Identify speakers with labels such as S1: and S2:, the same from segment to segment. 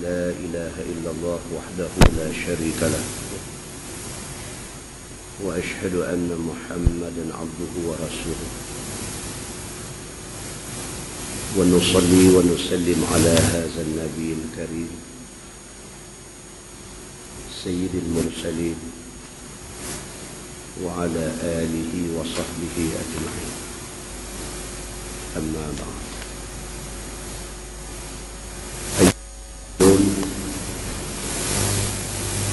S1: لا إله إلا الله وحده لا شريك له وأشهد أن محمدا عبده ورسوله ونصلي ونسلم على هذا النبي الكريم سيد المرسلين وعلى آله وصحبه أجمعين. أما بعد،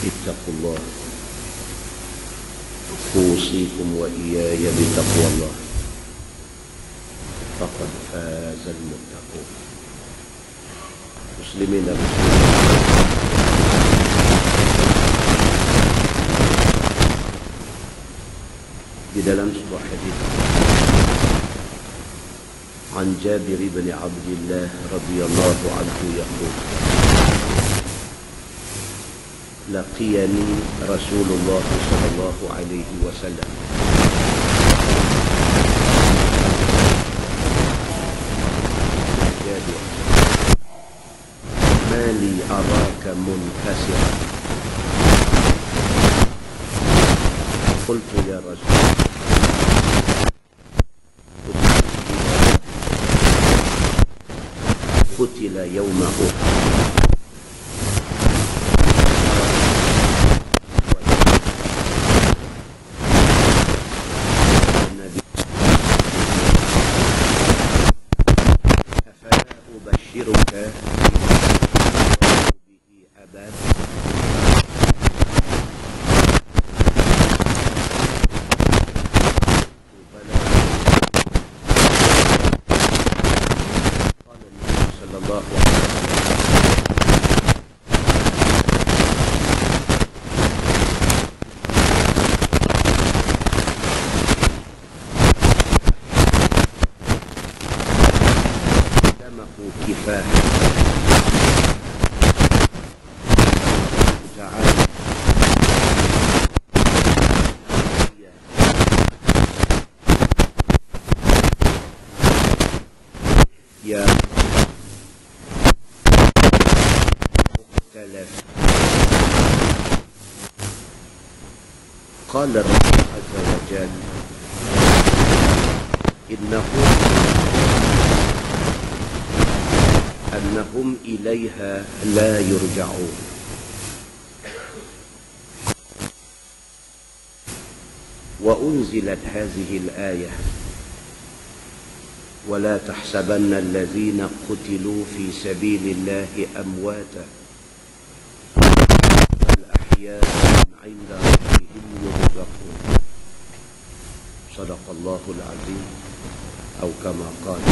S1: اتقوا الله، أوصيكم وإياي بتقوى الله، فقد فاز المتقون. مسلمين di dalam sebuah hadis عن جابر بن عبد الله رضي الله عنه يقول لقيني رسول الله صلى الله عليه وسلم جابر ما لي أراك منكسرا قلت يا رسول قتل يوم أحد أفلا أبشرك به أباك كفاح تعالى يا مختلف. قال الرب عز وجل أنهم إليها لا يرجعون. وأنزلت هذه الآية ولا تحسبن الذين قتلوا في سبيل الله أمواتا بل أحياء عند ربهم يرزقون. صدق الله العظيم أو كما قال.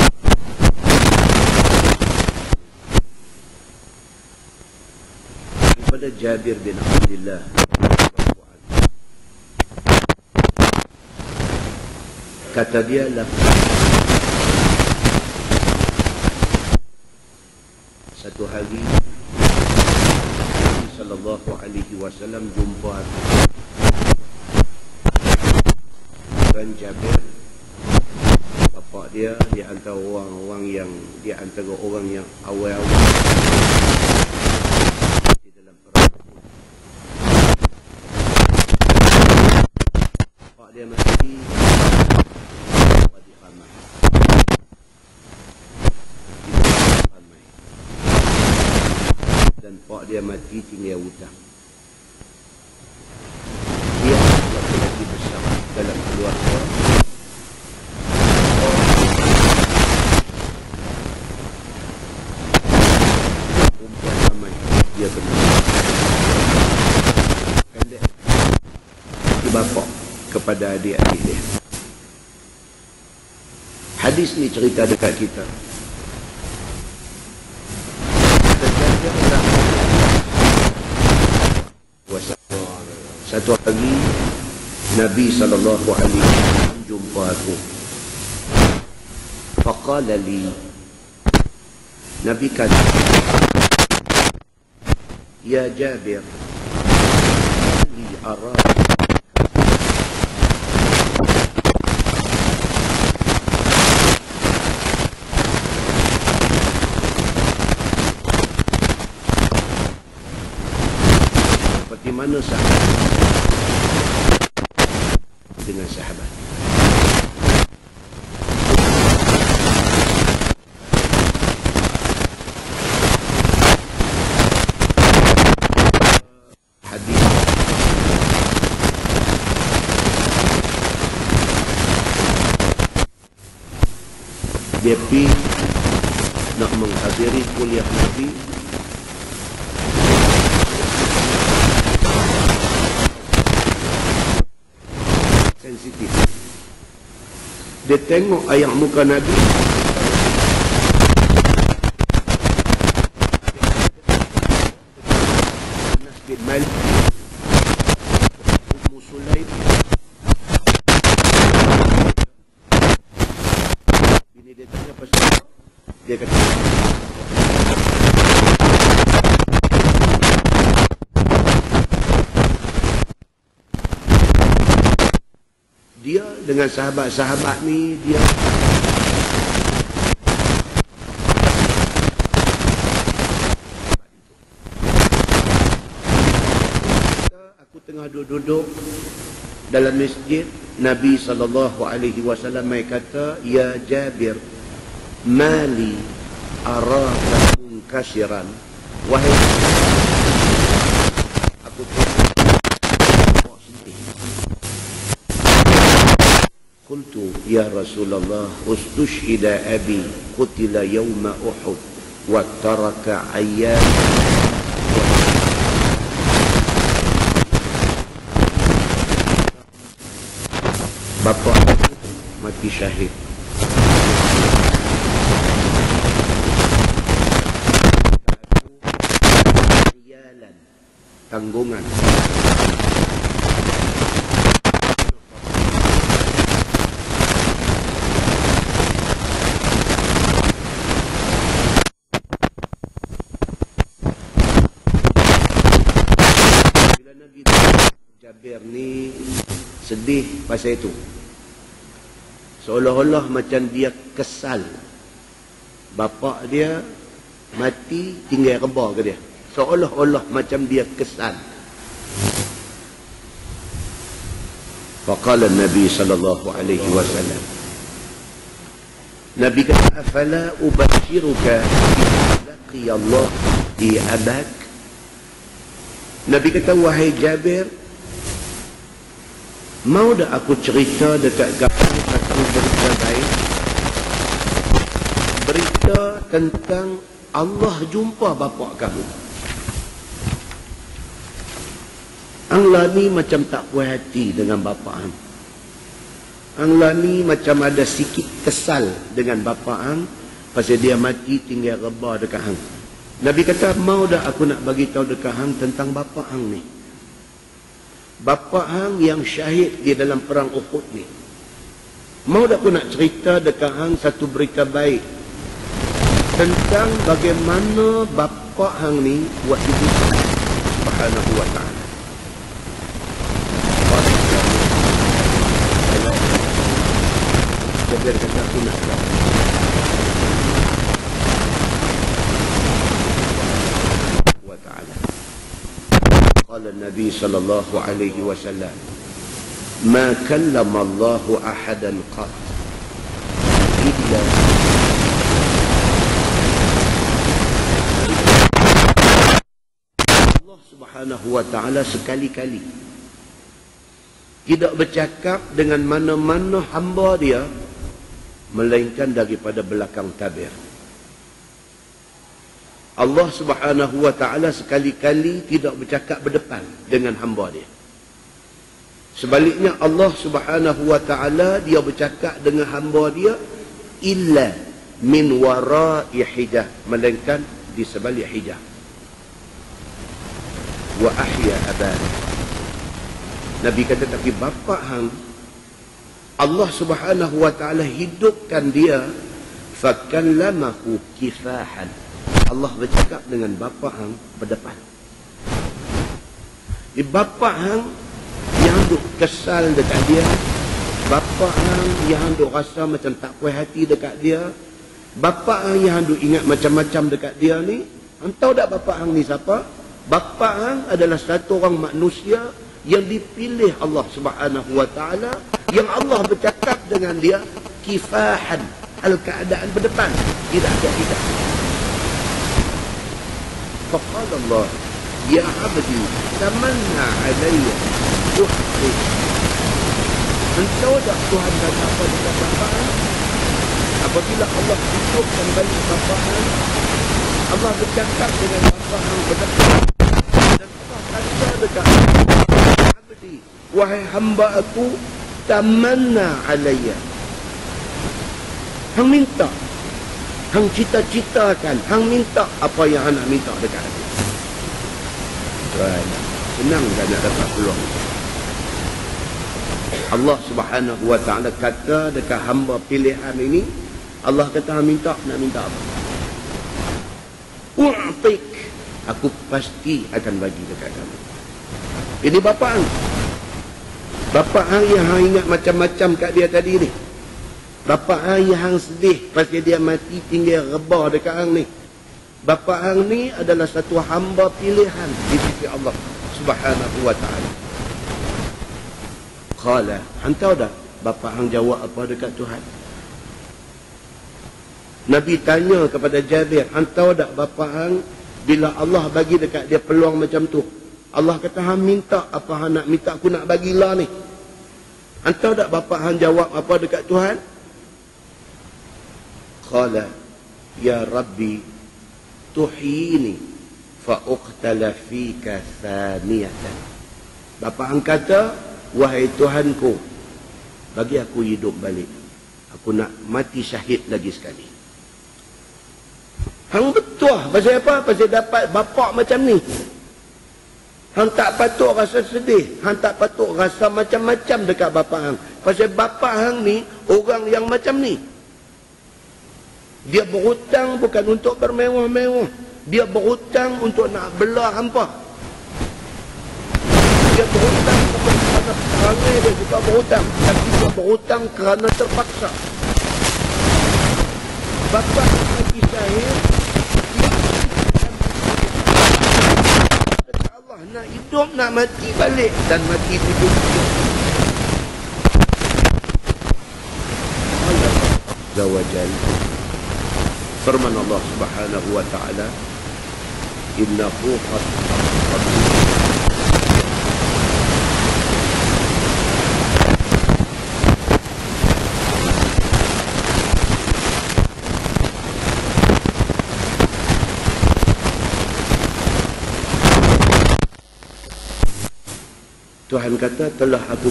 S1: Pada Jabir bin Abdullah kata dia satu hari Nabi sallallahu alaihi wasallam jumpa dan Jabir bapak dia di antara orang yang awal-awal dia mati dan pak dia mati tinggal hutang. Dia laki-laki besar dalam keluarga. Perempuan ramai dia benar. Pendek di bapak kepada adik-adik dia. Hadis ni cerita dekat kita. Satu hari Nabi sallallahu alaihi wasallam jumpa aku. Faqala li, Nabi kata, ya Jabir, li araka mana sahabat dengan sahabat. Hadis dia pergi nak menghadiri kuliah Nabi. Sensitif. Dia tengok ayat muka Nabi. Anas bin Malik, Ummu Sulaim, bini dia tanya pasal, dia kata, dia dengan sahabat-sahabat ni, dia aku tengah duduk dalam masjid, Nabi SAW mai kata, ya Jabir, mali araka munkasiran, wahai aku tengok sedih. Qultu ya Rasulullah, ustushhida abi qutila yawma Uhud wa taraka ayyan. Bapa mati syahid. Tanggungan. Bila Nabi Jabir ni sedih pasal itu, seolah-olah macam dia kesal bapa dia mati tinggal reba ke dia, seolah-olah macam dia kesal. Faqala Nabi sallallahu alaihi wasallam, Nabi kata, afala ubashiruka laqi Allah di abak. Nabi kata, wahai Jabir, mau dah aku cerita dekat kamu tentang berita baik, berita tentang Allah jumpa bapa kamu. Anglah ni macam tak puas hati dengan bapa ang. Anglah ni macam ada sikit kesal dengan bapa ang pasal dia mati tinggal reba dekat hang. Nabi kata, mau dah aku nak bagi tahu dekat hang tentang bapa hang ni. Bapa hang yang syahid di dalam perang Uhud ni. Mau dah aku nak cerita dekat hang satu berita baik tentang bagaimana bapa hang ni buat ibu Subhanahu wa ta'ala. Jabir kata, aku nak tahu. قال النبي صلى الله عليه وسلم ما كلم الله أحدا قط إلا Allah Subhanahu wa ta'ala sekali-kali tidak bercakap dengan mana-mana hamba dia melainkan daripada belakang tabir. Allah Subhanahu wa ta'ala sekali-kali tidak bercakap berdepan dengan hamba dia. Sebaliknya Allah Subhanahu wa ta'ala dia bercakap dengan hamba dia illa min wara'i hijab, melainkan di sebalik hijab. Wa ahya abana. Nabi kata, tapi bapa hang Allah Subhanahu wa ta'ala hidupkan dia, fakallamahu kifahan. Allah bercakap dengan bapa hang berdepan. Di bapa hang yang duk kesal dekat dia, bapa hang yang duk rasa macam tak puas hati dekat dia, bapa hang yang duk ingat macam-macam dekat dia ni, hang tahu tak bapa hang ni siapa? bapa hang adalah satu orang manusia yang dipilih Allah Subhanahu wa taala, yang Allah bercakap dengan dia kifahan, al-keadaan berdepan, tidak ada tidak. Faqala Allah, ya abdi tamanna alayya tuhti. Engkau tak Tuhan kata apa dekat bapa hang? Apabila Allah hidupkan balik bapa hang, Allah bercakap dengan bapa hang berdepan, dan Allah kata dekat abdi, wahai hamba aku, tamanna alayya. Hang minta, hang cita-citakan, hang minta apa yang anak minta dekat aku. Tuan, senang kan nak dapat peluang. Allah Subhanahu wa taala kata dekat hamba pilihan ini, Allah kata hang minta, nak minta apa? U'tik, aku pasti akan bagi dekat kamu. Ini bapa hang. Bapa hang yang hang ingat macam-macam kat dia tadi ni. Bapa hang yang hang sedih pasal dia mati tinggal rebah dekat hang ni. Bapa hang ni adalah satu hamba pilihan di sisi Allah Subhanahu wa taala. Qala, hang tahu dah bapa hang jawab apa dekat Tuhan? Nabi tanya kepada Jabir, hang tahu tak bapa hang bila Allah bagi dekat dia peluang macam tu, Allah kata hang minta apa hang nak minta, aku nak bagilah ni. Hang tahu tak bapa hang jawab apa dekat Tuhan? Qala, ya Rabbi tuhini fa uqtala fika thaniyatan. Bapa hang kata, wahai Tuhanku, bagi aku hidup balik, aku nak mati syahid lagi sekali. Hang betul pasal apa? Pasal dapat bapa macam ni. Hang tak patut rasa sedih, hang tak patut rasa macam-macam dekat bapa hang. Pasal bapa hang ni orang yang macam ni. Dia berhutang bukan untuk bermewah-mewah, dia berhutang untuk nak belah hampa. Dia berhutang bukan kerana perangai dia suka berhutang, tapi dia berhutang kerana terpaksa. Bapa mati syahid, dia Allah nak hidup, nak mati balik, dan mati hidup. Allah Azza wa Jalla, firman Allah Subhanahu wa taala, innahu qad Tuhan kata telah aku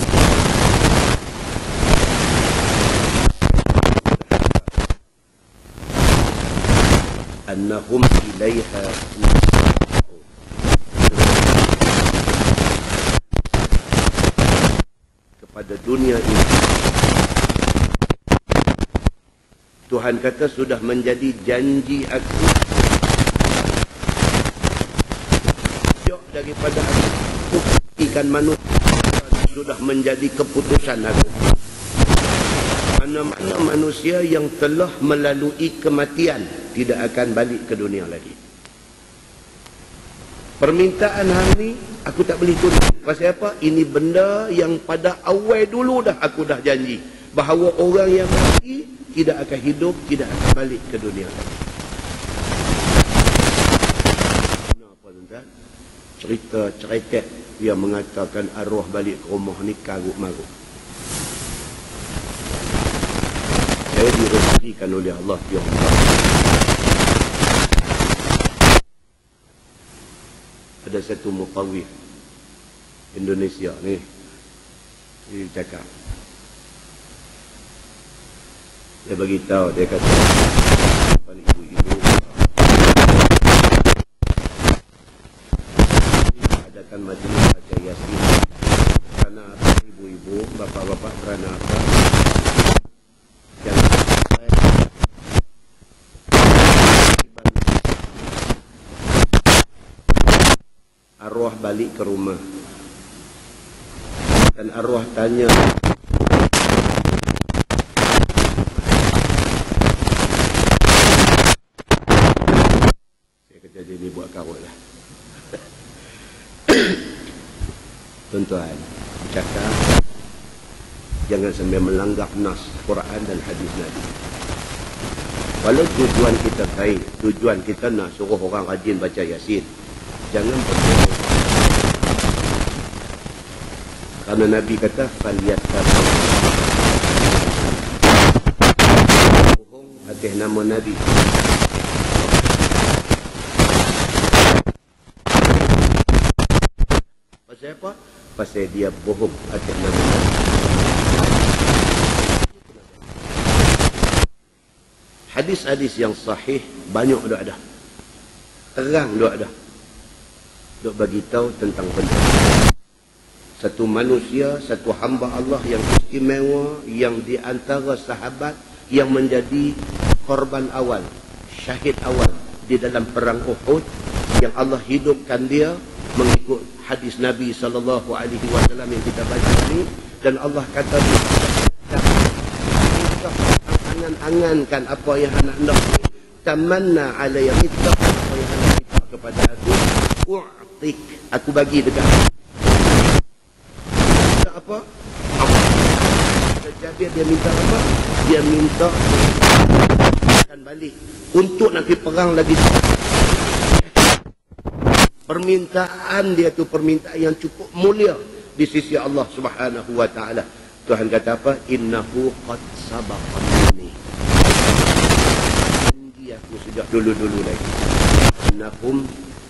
S1: annahum ilaiha kepada dunia ini. Tuhan kata sudah menjadi janji aku daripada aku ikan manusia, sudah menjadi keputusan aku. Mana-mana manusia yang telah melalui kematian tidak akan balik ke dunia lagi. Permintaan hang ni aku tak boleh tunda. Pasal apa? Ini benda yang pada awal dulu dah aku dah janji bahawa orang yang mati tidak akan hidup, tidak akan balik ke dunia lagi. Kenapa tuan-tuan? Cerita cereket yang mengatakan arwah balik ke rumah ni karut-marut. Saya direzekikan oleh Allah Tiongkok. Ada satu mutawif Indonesia ni, dia cakap, dia bagi tahu, dia kata balik ibu-ibu adakan majlis baca Yasin. Kerana apa ibu-ibu, bapa-bapa, kerana apa? Jangan sampai arwah balik ke rumah dan arwah tanya, saya kata dia ni buat karut lah. Tuan-tuan, cakap jangan sampai melanggar nas Quran dan hadis Nabi. Walau tujuan kita baik, tujuan kita nak suruh orang rajin baca Yasin, jangan berbohong. Karena Nabi kata falyattabi'u, bohong atas nama Nabi. Pasal apa? Pasal dia bohong atas nama Nabi. Hadis-hadis yang sahih banyak dah ada. Terang dah ada. Duk bagi tahu tentang benda. Satu manusia, satu hamba Allah yang istimewa, yang di antara sahabat yang menjadi korban awal, syahid awal di dalam perang Uhud, yang Allah hidupkan dia mengikut hadis Nabi SAW yang kita baca ini. Dan Allah kata angan-angankan apa yang anak nak tamanna alaiya minta, apa yang anak minta kepada aku, u'tik, aku bagi dekat. Minta apa? Jabir dia minta apa? Dia minta akan balik untuk nak pergi perang lagi. Permintaan dia tu permintaan yang cukup mulia di sisi Allah Subhanahu wa taala. Tuhan kata apa? Innahu qad sabaqani. Dia aku sejak dulu-dulu lagi. Innahum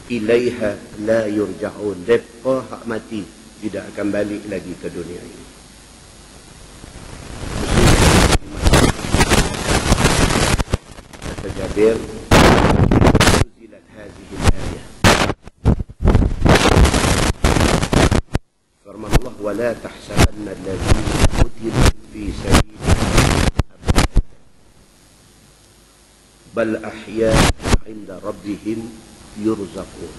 S1: ilaiha la yurja'un. Depa hak mati tidak akan balik lagi ke dunia ini. Kata Jabir, "Unzilat hadhihi al-ayah." Firman Allah, "Wa la tahsabanna alladhina qutilu fi sabilillah bal ahya 'inda rabbihim yurzaqun."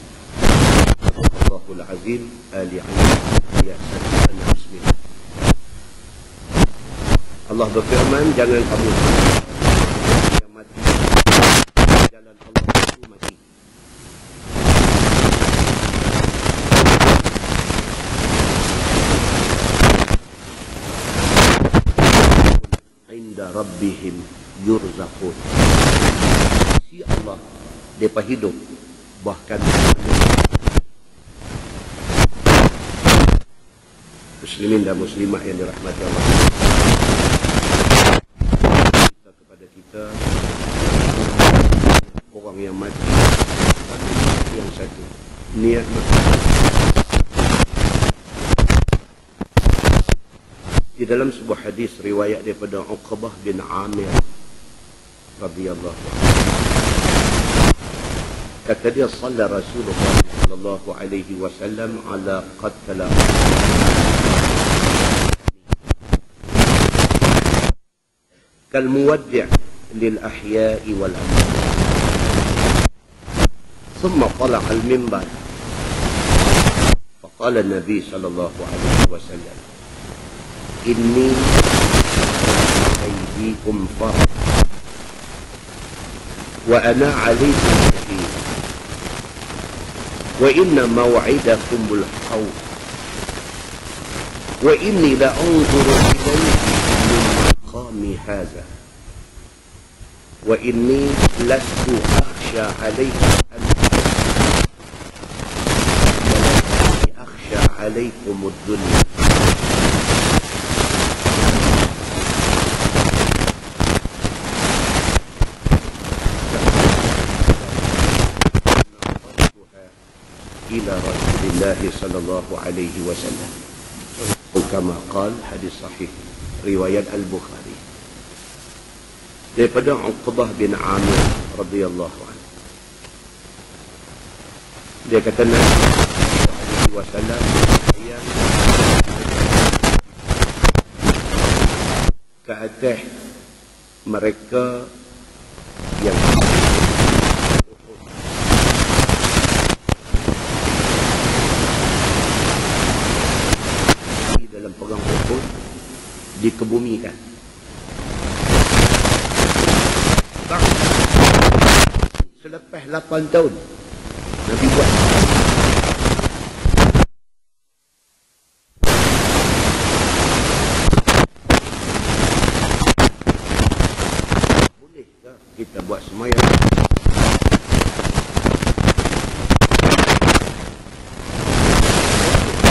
S1: Allahul Azim, Ali Imran ayat 109. Allah berfirman, jangan kamu yang mati jalan Allah itu mati. Inda rabbihim yurzaqun. Si Allah mereka hidup bahkan muslimin dan muslimat yang dirahmati Allah. Kita kepada kita orang yang mati yang satu niat mati. Di dalam sebuah hadis riwayat daripada Uqbah bin Amir radhiyallahu anhu, kata dia, "Shalla Rasulullah sallallahu alaihi wasallam ala qatla kal muwaddi' lil ahya'i wal amwat." ثم طلع المنبر فقال النبي صلى الله عليه وسلم: إني أيديكم فرط وأنا عليكم شهيد وإن موعدكم الحوض وإني لأنظر إليه من مقام هذا وإني لست أخشى عليكم ولكني أخشى عليكم الدنيا. إلى رسول الله صلى الله عليه وسلم كما قال. hadis sahih riwayat Al-Bukhari daripada Uqbah bin Amir radhiyallahu anhu. Dia kata Nabi sallallahu alaihi wasallam ke atas mereka yang dalam perang Uhud dikebumikan. Selepas 8 tahun Nabi buat kita buat sembahyang.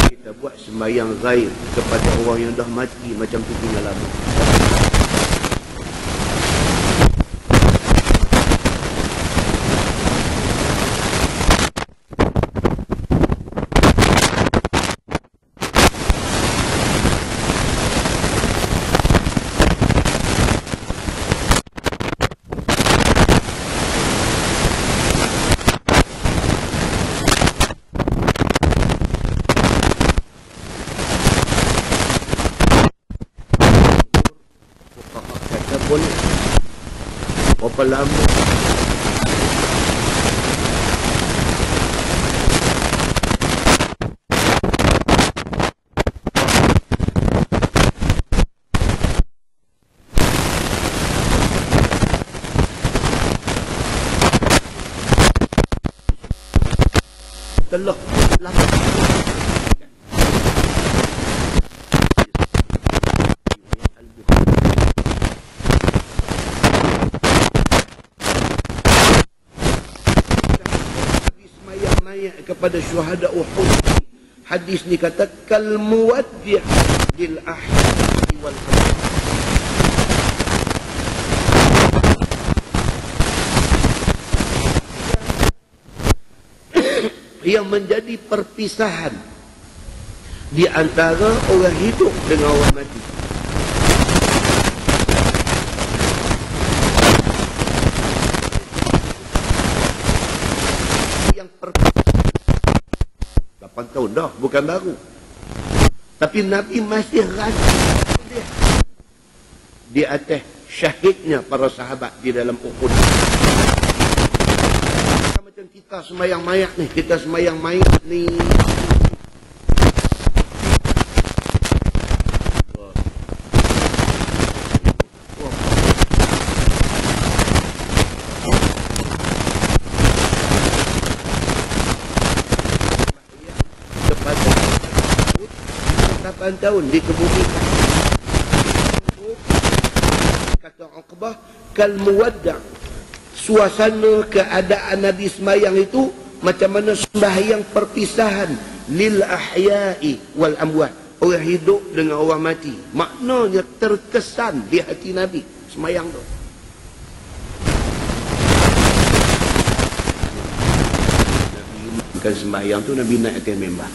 S1: Kita buat sembahyang ghaib kepada orang yang dah mati macam tu tinggal lama. Boleh. Berapa lama? Telah lama. Kepada syuhada Uhud, hadis ni kata kal muwaddi' lil ahli wal amwat. Yang menjadi perpisahan di antara orang hidup dengan orang mati. Yang perpisahan 8 tahun dah, bukan baru. Tapi Nabi masih rasa di atas syahidnya para sahabat di dalam Uhud. Macam kita sembahyang mayat ni, kita sembahyang mayat ni. Tahun dikebumikan. Kata Uqbah, kal muwadda', suasana keadaan Nabi sembahyang itu macam mana sembahyang perpisahan lil ahya'i wal amwat, orang hidup dengan orang mati. Maknanya terkesan di hati Nabi sembahyang tu. Nabi bukan sembahyang tu, Nabi naik atas mimbar.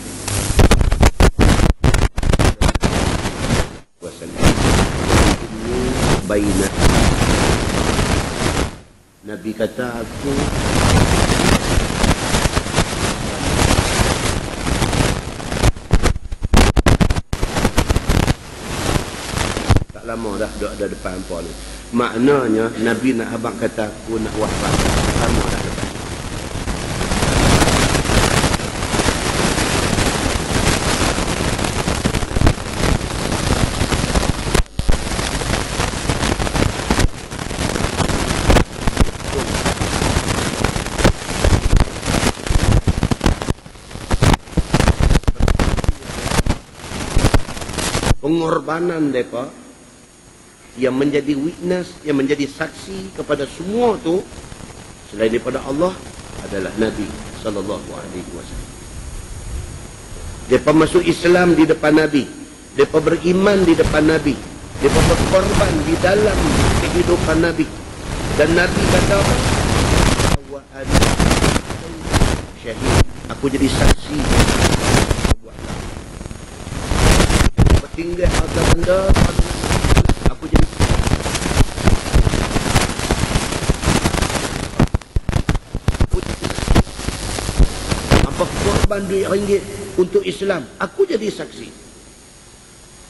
S1: Baina. Nabi kata aku tak lama dah duduk ada depan hangpa ni. Maknanya Nabi nak abang kata aku nak wafat. Lama dah depan. Pengorbanan mereka yang menjadi witness, yang menjadi saksi kepada semua tu selain daripada Allah adalah Nabi sallallahu alaihi wasallam. Mereka masuk Islam di depan Nabi, mereka beriman di depan Nabi, mereka berkorban di dalam kehidupan Nabi. Dan Nabi kata apa? Wa ana syahid, aku jadi saksi. Tinggal harta benda, aku jadi apa korban duit ringgit untuk Islam, aku jadi saksi.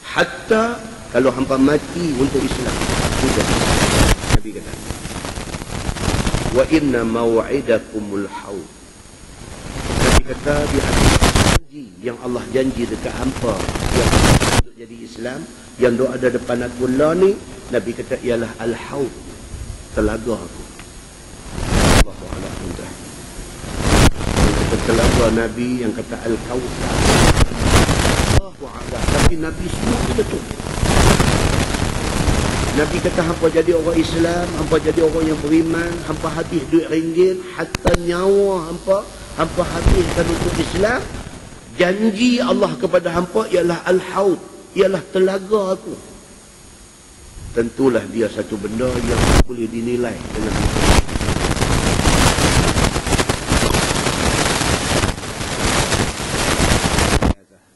S1: Hatta kalau hampa mati untuk Islam, aku jadi saksi. Nabi kata, wa inna maw'idakumul haud. Nabi kata di atas janji yang Allah janji dekat hampa yang jadi Islam, yang doa ada depan aku lah ni, Nabi kata ialah al-haud, telaga aku. Allahu a'lam. Kata telaga Nabi yang kata al-kautsar. Allahu a'lam. Tapi Nabi semua betul. Nabi kata hampa jadi orang Islam, hampa jadi orang yang beriman, hampa habis duit ringgit, hatta nyawa hampa habiskan untuk Islam. Janji Allah kepada hampa ialah Al-Haud, ialah telaga aku. Tentulah dia satu benda yang boleh dinilai dengan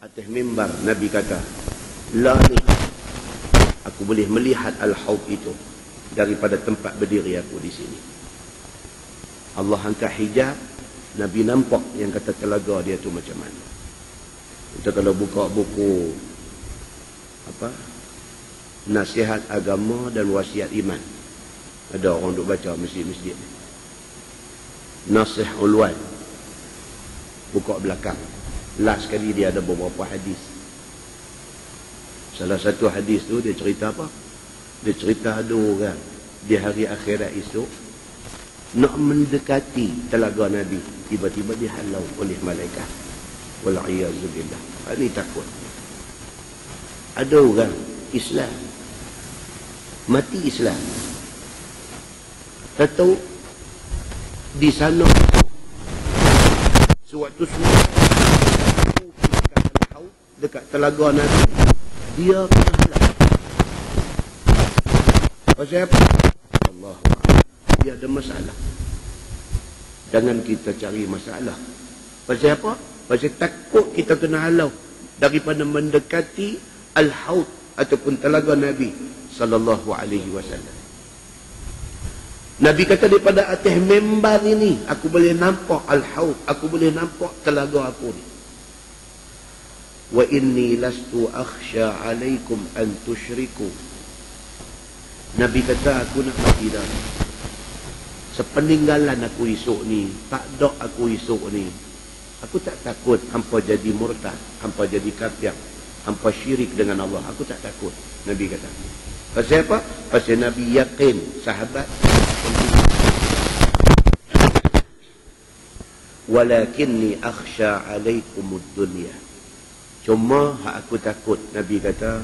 S1: atas mimbar. Nabi kata, la ni, aku boleh melihat Al-Haud itu daripada tempat berdiri aku di sini. Allah angkat hijab, Nabi nampak yang kata telaga dia tu macam mana. Kita kalau buka buku nasihat agama dan wasiat iman, ada orang duk baca masjid-masjid. Nasih Ulwan, buka belakang, last sekali dia ada beberapa hadis. Salah satu hadis tu dia cerita apa? Dia cerita ada orang di hari akhirat esok nak mendekati telaga Nabi, tiba-tiba dihalau oleh malaikat. Wal'iyazubillah. Ini takut. Ada orang Islam mati Islam, tahu di sana sewaktu semua dekat telaga Nabi, dia kena halal. Pasal apa? Allah, dia ada masalah. Jangan kita cari masalah. Pasal apa? Pasal takut kita kena halau daripada mendekati Al-Haud ataupun telaga Nabi sallallahu alaihi wasallam. Nabi kata daripada atas mimbar ini aku boleh nampak Al-Haud, aku boleh nampak telaga aku ni. Wa inni lastu akhsha alaikum an tusyriku. Nabi kata aku nak mati dah. Sepeninggalan aku esok ni, tak dok aku esok ni, aku tak takut hampa jadi murtad, hampa jadi kafir, hampa syirik dengan Allah. Aku tak takut. Nabi kata. Pasal apa? Pasal Nabi yakin sahabat. Walakinni akhsha alaikumud dunya. Cuma hak aku takut, Nabi kata,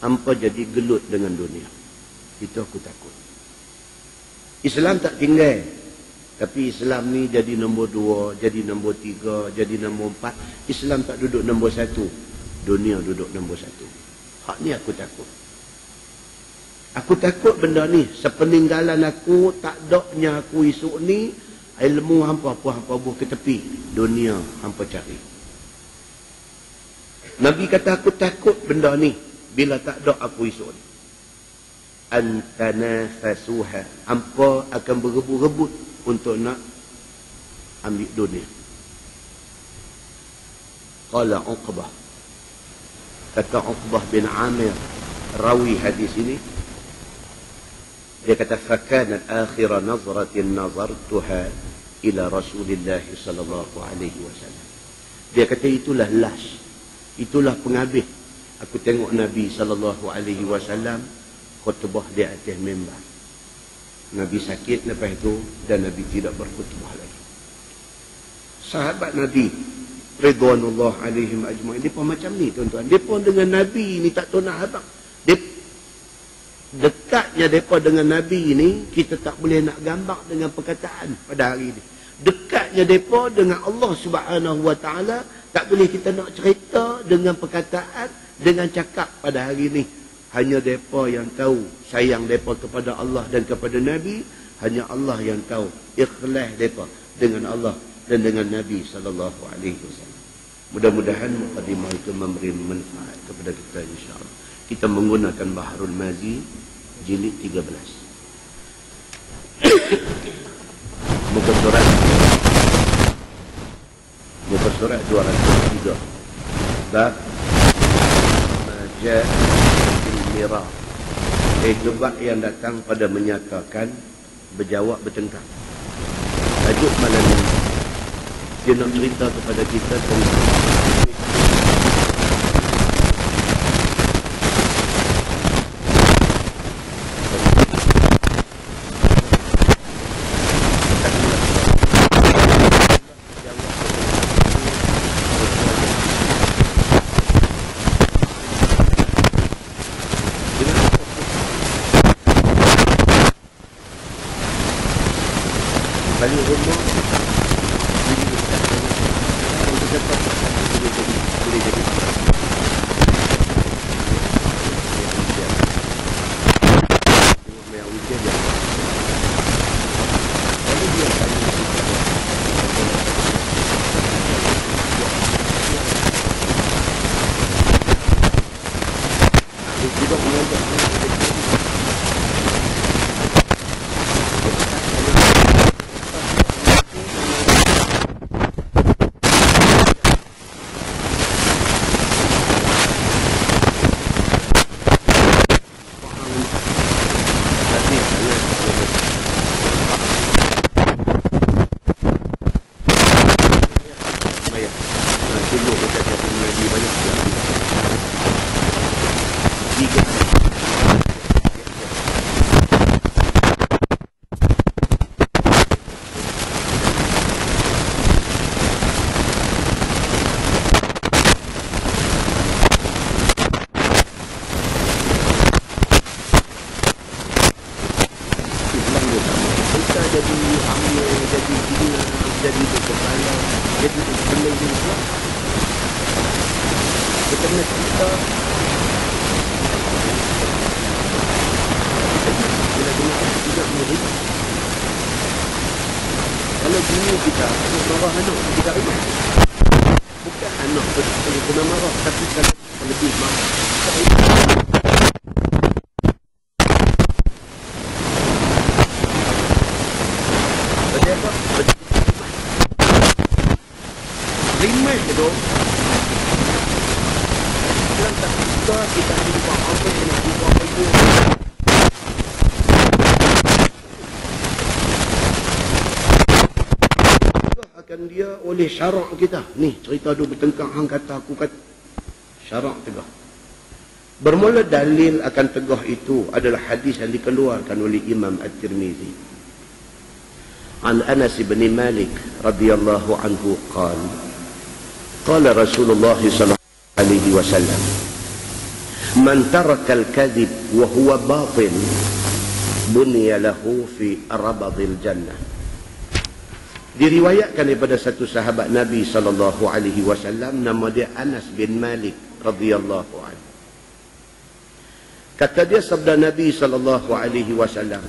S1: hampa jadi gelut dengan dunia. Itu aku takut. Islam tak tinggal. Tapi Islam ni jadi nombor 2, jadi nombor 3, jadi nombor 4. Islam tak duduk nombor 1. Dunia duduk nombor 1. Hak ni aku takut. Aku takut benda ni. Sepeninggalan aku, tak doknya aku esok ni, ilmu hampa apa hampa buh ke tepi. Dunia hampa cari. Nabi kata aku takut benda ni bila tak dok aku esok ni. Antanafasuha, hampa akan berebut-rebut untuk nak ambil dunia. Qala Uqbah, kata Uqbah bin Amir, rawi hadis ini, dia kata fakanat akhir nazratin nazartuha ila Rasulillah sallallahu alaihi wasallam. Dia kata itulah last, itulah penghabis aku tengok Nabi sallallahu alaihi wasallam khutbah di atas mimbar. Nabi sakit lepas itu dan Nabi tidak berkhutbah lagi. Sahabat Nabi ridwanullah alaihim ajma'in, depa macam ni tuan-tuan. Depa dengan Nabi ni tak tahu nak habaq. Dekatnya depa dengan Nabi ni kita tak boleh nak gambar dengan perkataan pada hari ini. Dekatnya depa dengan Allah Subhanahu wa taala tak boleh kita nak cerita dengan perkataan, dengan cakap pada hari ini. Hanya depa yang tahu sayang depa kepada Allah dan kepada Nabi. Hanya Allah yang tahu ikhlas depa dengan Allah dan dengan Nabi sallallahu alaihi wasallam. Mudah-mudahan mukadimah itu memberi manfaat kepada kita insya-Allah. Kita menggunakan Bahrul Mazi jilid 13. Muka surat 203. Bab majah mira. Itu bab yang datang pada menyatakan berjawab bertengkar. Tajuk malam ini dia nak cerita kepada kita tentang balik rumah bini untuk dapat boleh jadi kalau bini kita marah anak kita rima. Bukan anak kena marah, tapi kalau lebih marah kita rima. Berarti apa? Rima itu dalam tak kita hidup apa yang nak buat apa itu. Akan dia oleh syarak kita. Ni cerita tu bertengkar, hang kata aku kata. Syarak tegah. Bermula dalil akan tegah itu adalah hadis yang dikeluarkan oleh Imam At-Tirmizi. An Anas bin Malik radhiyallahu anhu qala qala Rasulullah sallallahu alaihi wasallam man taraka al-kadhib wa huwa batil bunya lahu fi arbadil jannah. Diriwayatkan daripada satu sahabat Nabi sallallahu alaihi wasallam, nama dia Anas bin Malik radhiyallahu anhu. Kata dia, sabda Nabi sallallahu alaihi wasallam,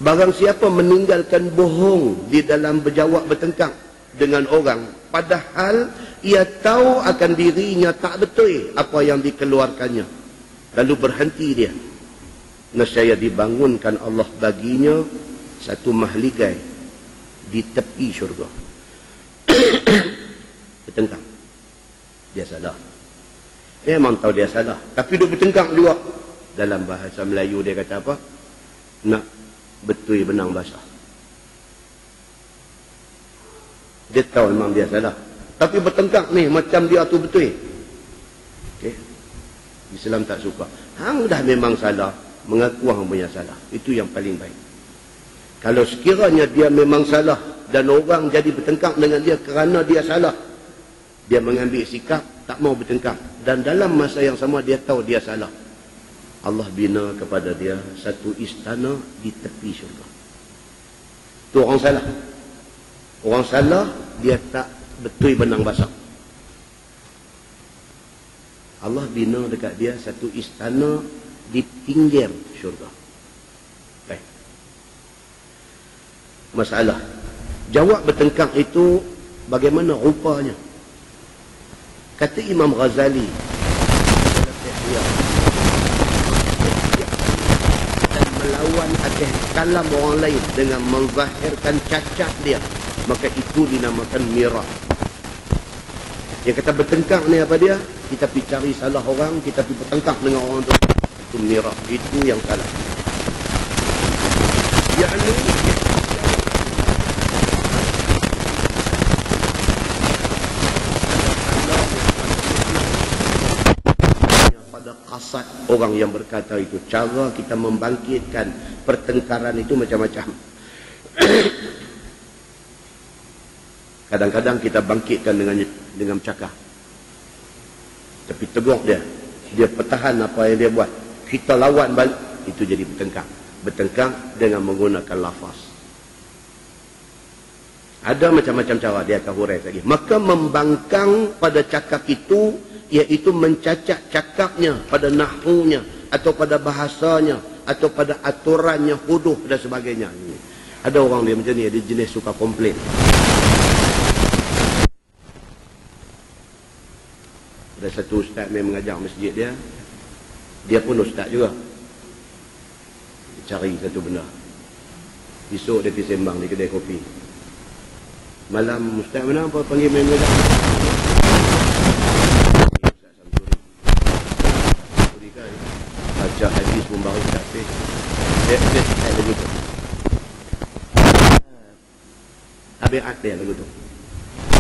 S1: barang siapa meninggalkan bohong di dalam berjawab bertengkar dengan orang, padahal ia tahu akan dirinya tak betul apa yang dikeluarkannya, lalu berhenti dia, nescaya dibangunkan Allah baginya satu mahligai di tepi syurga. Bertengkar, dia salah, memang tahu dia salah, tapi duk bertengkar juga. Dalam bahasa Melayu dia kata apa? Nak betul benang basah. Dia tahu memang dia salah, tapi bertengkar ni macam dia tu betul. Okay? Islam tak suka. Hang dah memang salah, mengaku hang punya salah. Itu yang paling baik. Kalau sekiranya dia memang salah dan orang jadi bertengkar dengan dia kerana dia salah, dia mengambil sikap tak mau bertengkar, dan dalam masa yang sama dia tahu dia salah, Allah bina kepada dia satu istana di tepi syurga. Tu orang salah. Orang salah dia tak betul benang basah. Allah bina dekat dia satu istana di pinggir syurga. Baik. Masalah jawab bertengkar itu bagaimana rupanya? Kata Imam Ghazali, dan melawan atas kalam orang lain dengan menzahirkan cacat dia, maka itu dinamakan mirah. Yang kata bertengkar ni apa dia? Kita pergi cari salah orang, kita pergi bertengkar dengan orang tu. Itu mirah, itu yang salah. Yakni pada kasat orang yang berkata itu. Cara kita membangkitkan pertengkaran itu macam-macam. Kadang-kadang kita bangkitkan dengan cakap, tapi tegur dia, dia pertahan apa yang dia buat, kita lawan balik, itu jadi bertengkar. Bertengkar dengan menggunakan lafaz. Ada macam-macam cara dia akan hurai lagi. Maka membangkang pada cakap itu, iaitu mencacat cakapnya pada nahwunya, atau pada bahasanya, atau pada aturannya, huruf dan sebagainya. Ada orang dia macam ni, dia jenis suka komplain. Ada satu ustaz yang mengajar masjid dia, dia pun ustaz juga. Dia cari satu benda. Esok dia pergi sembang di kedai kopi. Malam ustaz mana apa panggil main mengajar? Ustaz Samsuri kan baca hadis pun baru tak dia tak lagu tu. Tabiat dia lagu tu.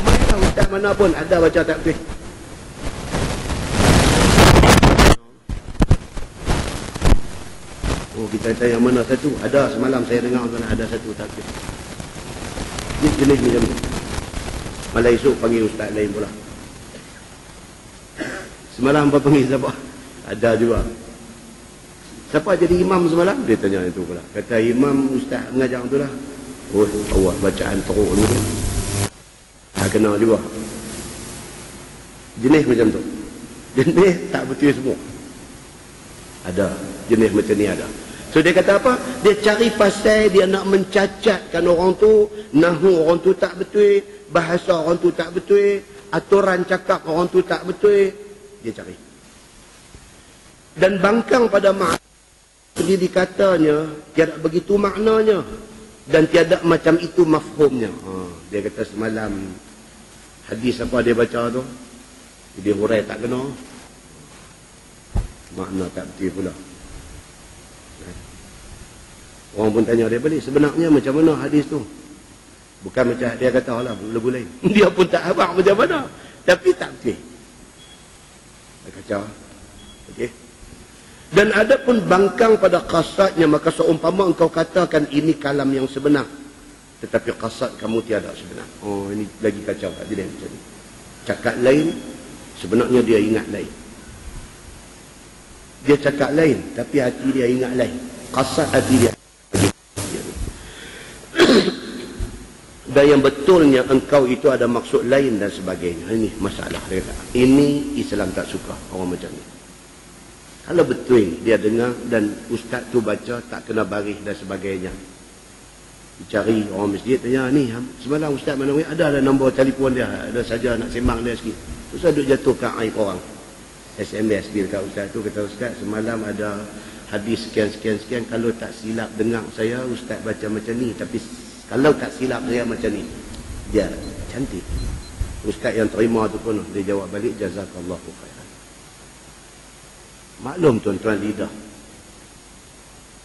S1: Mana ustaz mana pun ada baca takbir. Oh, kita tanya mana satu? Ada semalam saya dengar ada satu takbir. Ini jenis macam tu. Malah esok panggil ustaz lain pula. Semalam apa panggil siapa? Ada juga. Siapa jadi imam semalam? Dia tanya itu pula. Kata imam ustaz mengajar tu lah. Oh, awak bacaan teruk dulu. Kena juga. Jenis macam tu. Jenis tak betul semua. Ada. Jenis macam ni ada. So dia kata apa? Dia cari pasal dia nak mencacatkan orang tu, nahwu orang tu tak betul, bahasa orang tu tak betul, aturan cakap orang tu tak betul. Dia cari. Dan bangkang pada makna dikatanya tiada begitu maknanya dan tiada macam itu mafhumnya. Dia kata semalam hadis apa dia baca tu, dia hurai tak kena, makna tak betul pula. Orang pun tanya dia balik, sebenarnya macam mana hadis tu? Bukan macam dia kata lah lagu lain. Dia pun tak faham macam mana, tapi tak betul. Kacau. Okey. Dan ada pun bangkang pada qasadnya, maka seumpama engkau katakan ini kalam yang sebenar, tetapi qasad kamu tiada sebenar. Oh, ini lagi kacau tak dia macam ni. Cakap lain, sebenarnya dia ingat lain. Dia cakap lain, tapi hati dia ingat lain. Qasad hati dia. Dan yang betulnya engkau itu ada maksud lain dan sebagainya. Ini masalah dia kata. Ini Islam tak suka orang macam ni. Kalau betul dia dengar dan ustaz tu baca tak kena baris dan sebagainya, dicari orang masjid tanya, ni semalam ustaz mana ada nombor telefon dia, ada saja nak sembang dia sikit. Ustaz duk jatuhkan aib orang. SMS dia kat ustaz tu, kata ustaz semalam ada hadis sekian, kalau tak silap dengar saya ustaz baca macam ni, tapi kalau tak silap saya macam ni. Dia cantik. Ustaz yang terima tu pun dia jawab balik, jazakallahu khairan. Maklum tuan-tuan lidah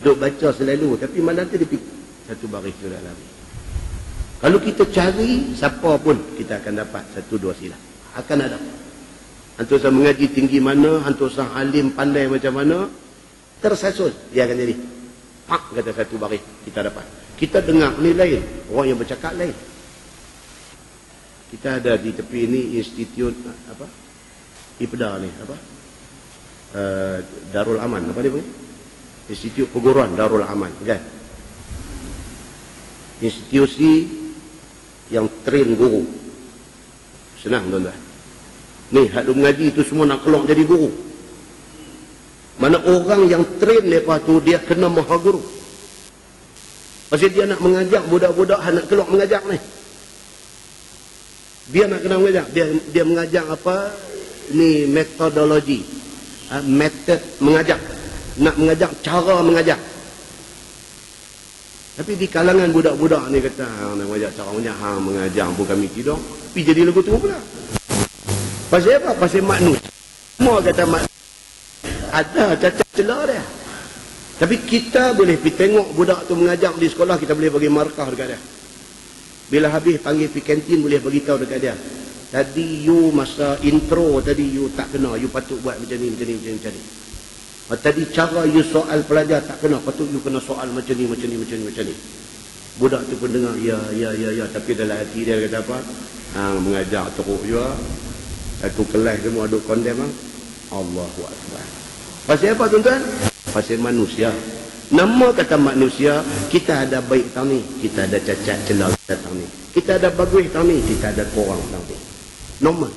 S1: duk baca selalu, tapi malam tu dia pergi satu baris tu dalam. Kalau kita cari siapa pun, kita akan dapat satu dua silap. Akan ada. Antum saya mengaji tinggi mana, antum saya alim pandai macam mana, tersasul dia akan jadi. Pak kata satu baris kita dapat. Kita dengar ni lain, orang yang bercakap lain. Kita ada di tepi ini institut apa? IPDA ni apa? Darul Aman, apa dia panggil? Institut Perguruan Darul Aman, kan? Institusi yang train guru. Senang tuan-tuan. Ni hak mengaji itu semua nak keluar jadi guru. Mana orang yang train lepas tu dia kena maha guru. Pasal dia nak mengajak budak-budak nak keluar mengajak ni. Dia nak kena mengajak. Dia mengajak apa? Ni metodologi. Metod mengajak. Nak mengajak cara mengajak. Tapi di kalangan budak-budak ni kata, nak mengajak cara mengajak bukan mikir dong. Tapi jadi lagu tu pula. Pasal apa? Pasal manusia. Semua kata manusia. Ada cacat celah dia. Tapi kita boleh pergi tengok budak tu mengajar di sekolah, kita boleh bagi markah dekat dia. Bila habis panggil pergi kantin, boleh bagi tahu dekat dia. Tadi you masa intro tadi you tak kena, you patut buat macam ni. Tadi cara you soal pelajar tak kena, patut you kena soal macam ni. Budak tu pun dengar, ya, tapi dalam hati dia kata apa? Mengajar teruk juga. Satu kelas semua duk condemn. Allahu Akbar. Pasal apa tuan-tuan? Pasal manusia. Nama kata manusia, kita ada baik tang ni, kita ada cacat celah tang ni. Kita ada bagus tang ni, kita ada kurang tang ni. Normal.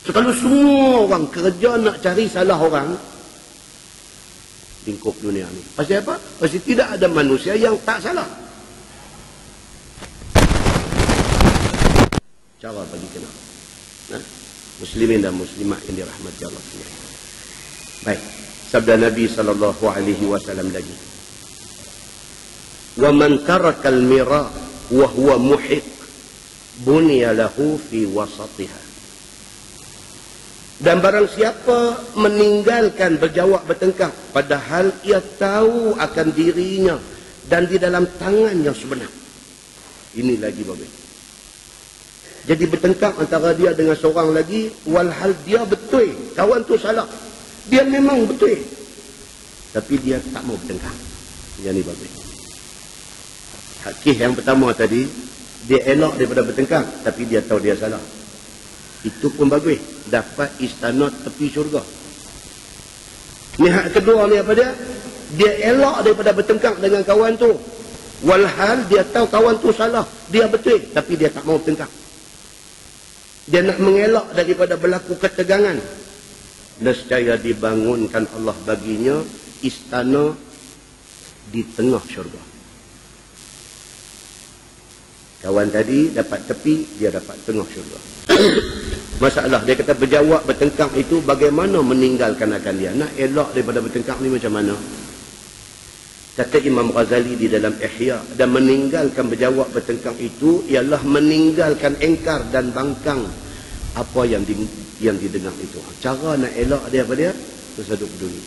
S1: So, kalau semua orang kerja nak cari salah orang, lingkup dunia ni. Pasal apa? Pasal tidak ada manusia yang tak salah. Cara bagi kenal. Nah, muslimin dan muslimat yang dirahmati Allah sekalian. Baik. Sabda Nabi sallallahu alaihi wasallam lagi. Wa man taraka al-mira wa huwa muhiq bunya lahu fi wasatiha. Dan barang siapa meninggalkan berjawab bertengkar padahal ia tahu akan dirinya dan di dalam tangan yang sebenar. Ini lagi bagus. Jadi bertengkar antara dia dengan seorang lagi, walhal dia betul, kawan tu salah. Dia memang betul. Tapi dia tak mau bertengkar. Yang ni bagus. Hakih yang pertama tadi, dia elak daripada bertengkar, tapi dia tahu dia salah. Itu pun bagus. Dapat istana tepi syurga. Ni hak kedua ni apa dia? Dia elak daripada bertengkar dengan kawan tu. Walhal dia tahu kawan tu salah. Dia betul, tapi dia tak mau bertengkar. Dia nak mengelak daripada berlaku ketegangan. Nescaya dibangunkan Allah baginya istana di tengah syurga. Kawan tadi dapat tepi, dia dapat tengah syurga. Masalah, dia kata berjawab bertengkar itu bagaimana meninggalkan akan dia. Nak elak daripada bertengkar ni macam mana? Kata Imam Ghazali di dalam Ihya, dan meninggalkan berjawab bertengkar itu ialah meninggalkan engkar dan bangkang apa yang didengar itu. Cara nak elak dia apa dia? Terus duduk peduli.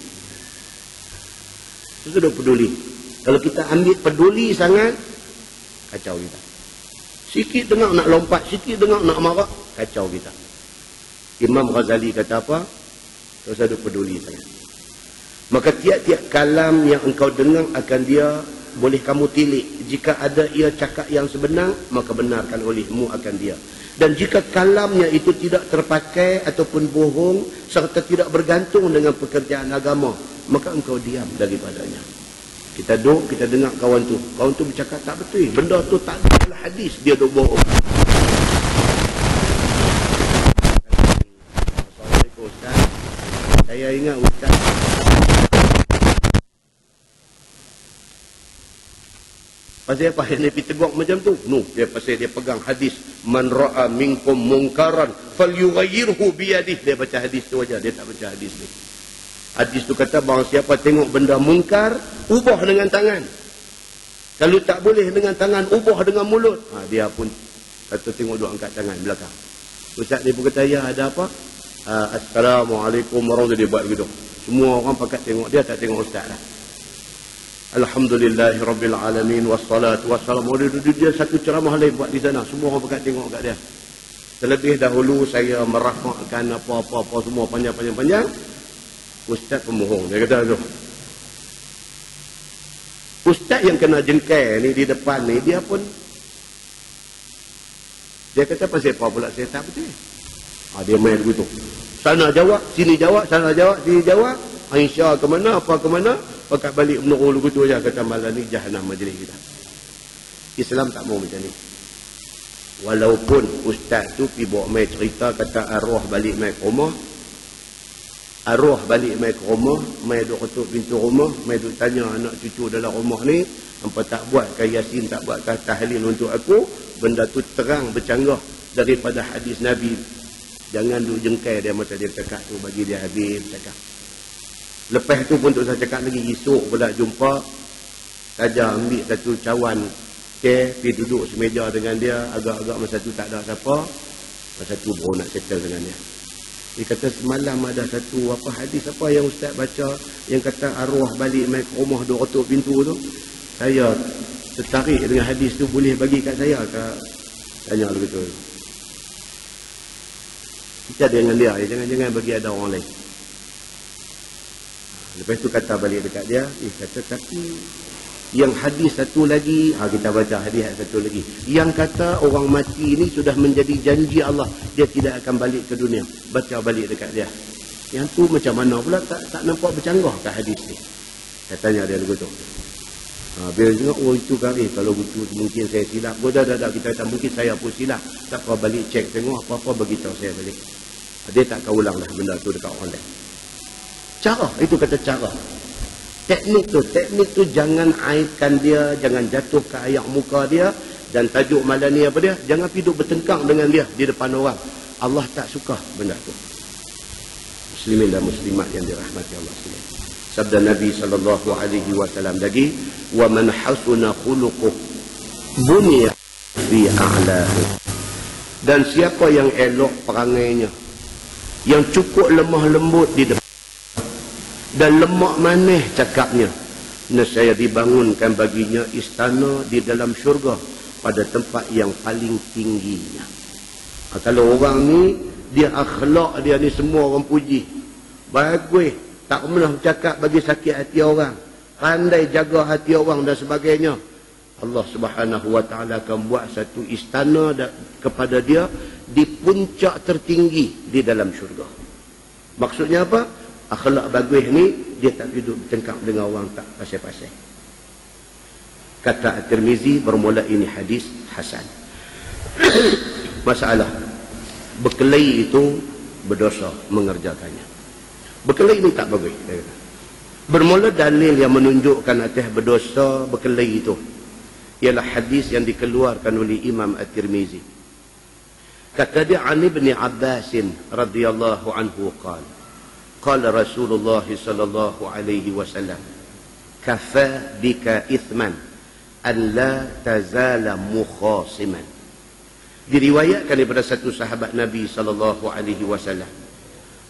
S1: Terus duduk peduli. Kalau kita ambil peduli sangat, kacau kita. Sikit dengar nak lompat, sikit dengar nak marah, kacau kita. Imam Ghazali kata apa? Terus duduk peduli sangat. Maka tiap-tiap kalam yang engkau dengar akan dia, boleh kamu tilik. Jika ada ia cakap yang sebenar, maka benarkan olehmu akan dia. Dan jika kalamnya itu tidak terpakai ataupun bohong, serta tidak bergantung dengan pekerjaan agama, maka engkau diam daripadanya. Kita duduk, kita dengar kawan tu bercakap tak betul. Benda tu tak ada dalam hadis, dia duduk bohong. Assalamualaikum Ustaz. Saya ingat Ustaz pasal apa yang Nabi tegur macam tu? No, dia pasal dia pegang hadis man ra'a minkum munkaran falyughayyirhu biyadihi. Dia baca hadis tu aja, dia tak baca hadis ni. Hadis tu kata barang siapa tengok benda mungkar, ubah dengan tangan. Kalau tak boleh dengan tangan, ubah dengan mulut. Dia pun kata tengok duk angkat tangan belakang. Ustaz ni pun kata ya ada apa? Assalamualaikum warahmatullahi wabarakatuh. Dia buat begitu. Semua orang pakat tengok dia, tak tengok ustaz lah. Alhamdulillahirabbil alamin wassalatu wassalamu. Dia satu ceramah lain buat di sana, semua orang pakat tengok kat dia. Terlebih dahulu saya merafakkan apa-apa semua panjang-panjang. Ustaz pemohong, dia kata tu. Ustaz yang kena jengkai ni di depan ni, dia pun dia kata pasal apa pula saya tak betul. Dia main begitu. Sana jawab, sini jawab, sana jawab, sini jawab. Aisyah ke mana, apa ke mana, pakat balik menurut begitu aja. Kata malam ni jahanam majlis kita. Islam tak mau macam ni. Walaupun ustaz tu pergi bawa mai cerita kata arwah balik mai ke rumah. Arwah balik mai ke rumah, mai duk ketuk pintu rumah, mai duk tanya anak cucu dalam rumah ni, hampa tak buatkah Yasin, tak buatkah tahlil untuk aku? Benda tu terang bercanggah daripada hadis Nabi. Jangan duk jengkai dia macam dia cakap tu, bagi dia habis cakap. Lepas tu pun tu saya cakap lagi, esok pula jumpa, saja ambil satu cawan pergi duduk semeja dengan dia, agak-agak masa tu tak ada siapa, masa tu baru nak settle dengan dia. Dia kata semalam ada satu hadis apa yang ustaz baca, yang kata arwah balik mai ke rumah duk ketuk pintu tu. Saya tertarik dengan hadis tu, boleh bagi kat saya ke? Tanya begitu. Kita dengan dia, jangan-jangan bagi ada orang lain. Lepas tu kata balik dekat dia, kata tapi yang hadis satu lagi, kita baca hadis satu lagi. Yang kata orang mati ni sudah menjadi janji Allah, dia tidak akan balik ke dunia. Baca balik dekat dia. Yang tu macam mana pula tak nampak bercanggah kat hadis ni. Katanya dia begitu. Bila tengok, oh itu kali, kalau betul mungkin saya silap. Oh dah, kita kata mungkin saya pun silap. Tak apa balik cek tengok apa-apa beritahu saya balik. Dia tak akan ulang lah benda tu dekat orang lain. Cara, itu kata cara. Teknik tu jangan aibkan dia, jangan jatuh ke ayak muka dia. Dan tajuk malam ni apa dia? Jangan hidup bertengkang dengan dia di depan orang. Allah tak suka benda tu. Muslimin dan muslimat yang dirahmati Allah sekalian. Sabda Nabi SAW lagi, wa man hasuna khuluquh bunya fi a'lahu. Dan siapa yang elok perangainya, yang cukup lemah lembut di depan dan lemak manis cakapnya, nescaya dibangunkan baginya istana di dalam syurga pada tempat yang paling tingginya. Kalau orang ni, dia akhlak dia ni semua orang puji, bagus, tak pernah cakap bagi sakit hati orang, pandai jaga hati orang dan sebagainya, Allah Subhanahu wa taala akan buat satu istana kepada dia di puncak tertinggi di dalam syurga. Maksudnya apa? Akhlak bagus ni dia tak duduk bertengkar dengan orang tak pasal-pasal. Kata At-Tirmizi, bermula ini hadis hasan. Masalah berkelahi itu berdosa mengerjakannya. Berkelahi ini tak bagus. Bermula dalil yang menunjukkan atas berdosa berkelahi itu ialah hadis yang dikeluarkan oleh Imam At-Tirmizi. Kata dia, an Ibn Abbas radhiyallahu anhu qala Rasulullah sallallahu alaihi wasallam, kafa bika ithman an la tazala mukhasiman. Diriwayatkan daripada satu sahabat Nabi sallallahu alaihi wasallam,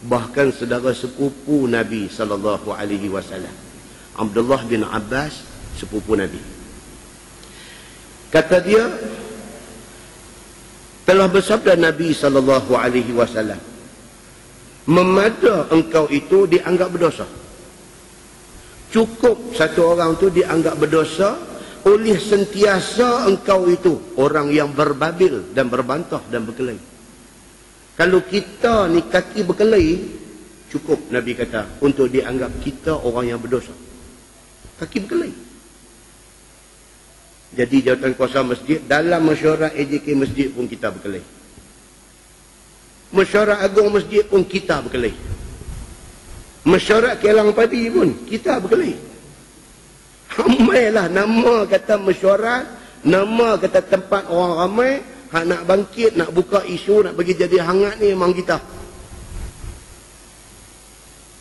S1: bahkan saudara sepupu Nabi sallallahu alaihi wasallam, Abdullah bin Abbas, sepupu Nabi. Kata dia, telah bersabda Nabi sallallahu alaihi wasallam, memada engkau itu dianggap berdosa. Cukup satu orang tu dianggap berdosa oleh sentiasa engkau itu orang yang berbabil dan berbantah dan berkelahi. Kalau kita ni kaki berkelahi, cukup Nabi kata untuk dianggap kita orang yang berdosa. Kaki berkelahi. Jadi jawatan kuasa masjid, dalam mesyuarat AJK masjid pun kita berkelahi. Mesyuarat agung masjid pun kita berkelahi. Mesyuarat Kelang Padi pun kita berkelahi. Ramailah nama kata mesyuarat, nama kata tempat orang ramai, hak nak bangkit, nak buka isu, nak bagi jadi hangat ni memang kita.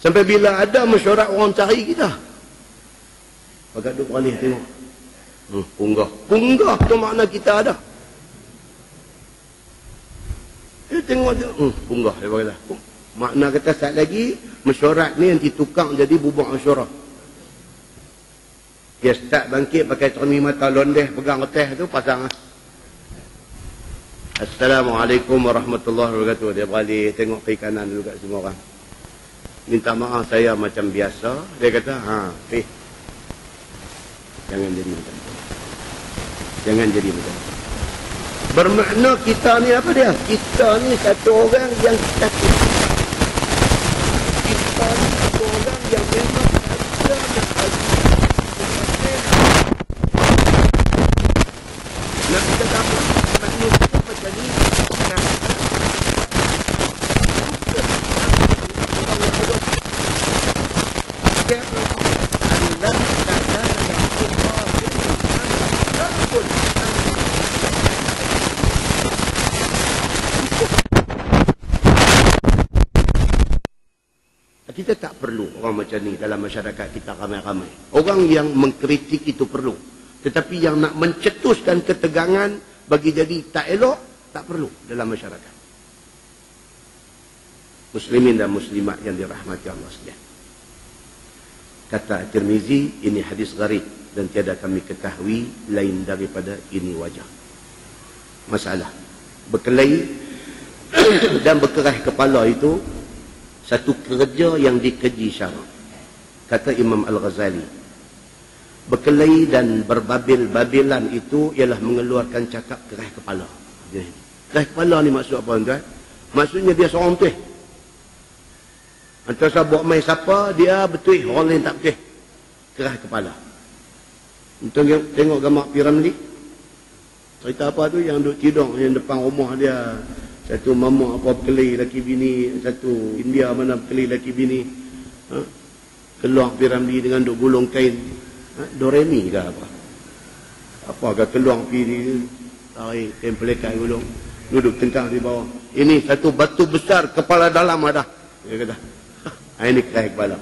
S1: Sampai bila ada mesyuarat orang cari kita. Pakat duk beralih tengok. Punggah. Punggah tu makna kita ada. Tengok tu. Punggah. Makna kata saat lagi, mesyuarat ni nanti tukang jadi bubuk mesyuarat. Dia start bangkit pakai cermin mata londeh, pegang teh tu, pasang. Assalamualaikum warahmatullahi wabarakatuh. Dia balik tengok kiri kanan dulu kat semua orang. Minta maaf saya macam biasa. Dia kata, jangan jadi macam tu. Jangan jadi macam tu. Bermakna kita ni apa dia? Kita ni satu orang yang takut. Kita ni satu orang yang memang ada dan ada. Nak kita apa? Manusia macam ni. Kita tak perlu orang macam ni dalam masyarakat kita ramai-ramai. Orang yang mengkritik itu perlu. Tetapi yang nak mencetuskan ketegangan bagi jadi tak elok, tak perlu dalam masyarakat. Muslimin dan muslimat yang dirahmati Allah sekalian. Kata Tirmizi, ini hadis gharib dan tiada kami ketahui lain daripada ini wajah. Masalah berkelahi dan berkerah kepala itu satu kerja yang dikeji syarak. Kata Imam Al-Ghazali, berkelahi dan berbabil-babilan itu ialah mengeluarkan cakap kerah kepala. Kerah kepala ni maksud apa tuan? Maksudnya dia seorang betul. Antara saya buat main siapa, dia betul, orang lain tak betul. Keras kepala. Tengok gambar Piramli. Cerita apa tu yang duk tidur yang depan rumah dia. Satu mama apa berkeli laki bini, satu India mana berkeli laki bini. Keluar Piramli dengan duk gulung kain. Doremi ke apa? Apakah keluar pergi tarik kain pelekai gulung. Duduk tengah di bawah. Ini satu batu besar kepala dalam ada. Dia kata. Ini keras kepala.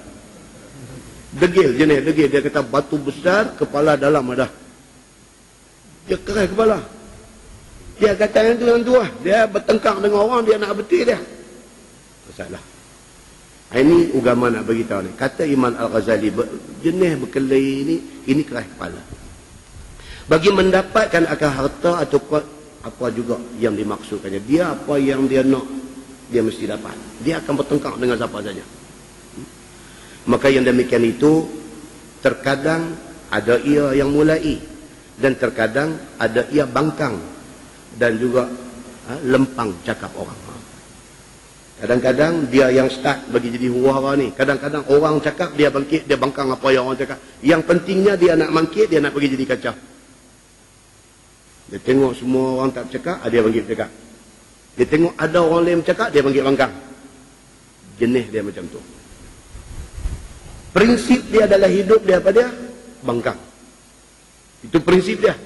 S1: Degil jenis degil. Dia kata batu besar kepala dalam ada. Dia keras kepala. Dia kata yang tu lah. Dia bertengkar dengan orang, dia nak betul dia. Masalah. Ini agama nak beritahu ni. Kata Imam Al-Ghazali, jenis berkelahi ini keras kepala. Bagi mendapatkan akal harta atau apa juga yang dimaksudkannya. Dia apa yang dia nak, dia mesti dapat. Dia akan bertengkar dengan siapa saja. Maka yang demikian itu, terkadang ada ia yang mulai. Dan terkadang ada ia bangkang dan juga lempang cakap orang. Kadang-kadang dia yang start bagi jadi huru-hara ni. Kadang-kadang orang cakap, dia bangkit, dia bangkang apa yang orang cakap. Yang pentingnya dia nak bangkit, dia nak pergi jadi kacau. Dia tengok semua orang tak bercakap, dia bangkit bercakap. Dia tengok ada orang lain bercakap, dia bangkit bangkang. Jenis dia macam tu. Prinsip dia adalah hidup dia apa dia? Bangkang. Itu prinsip dia.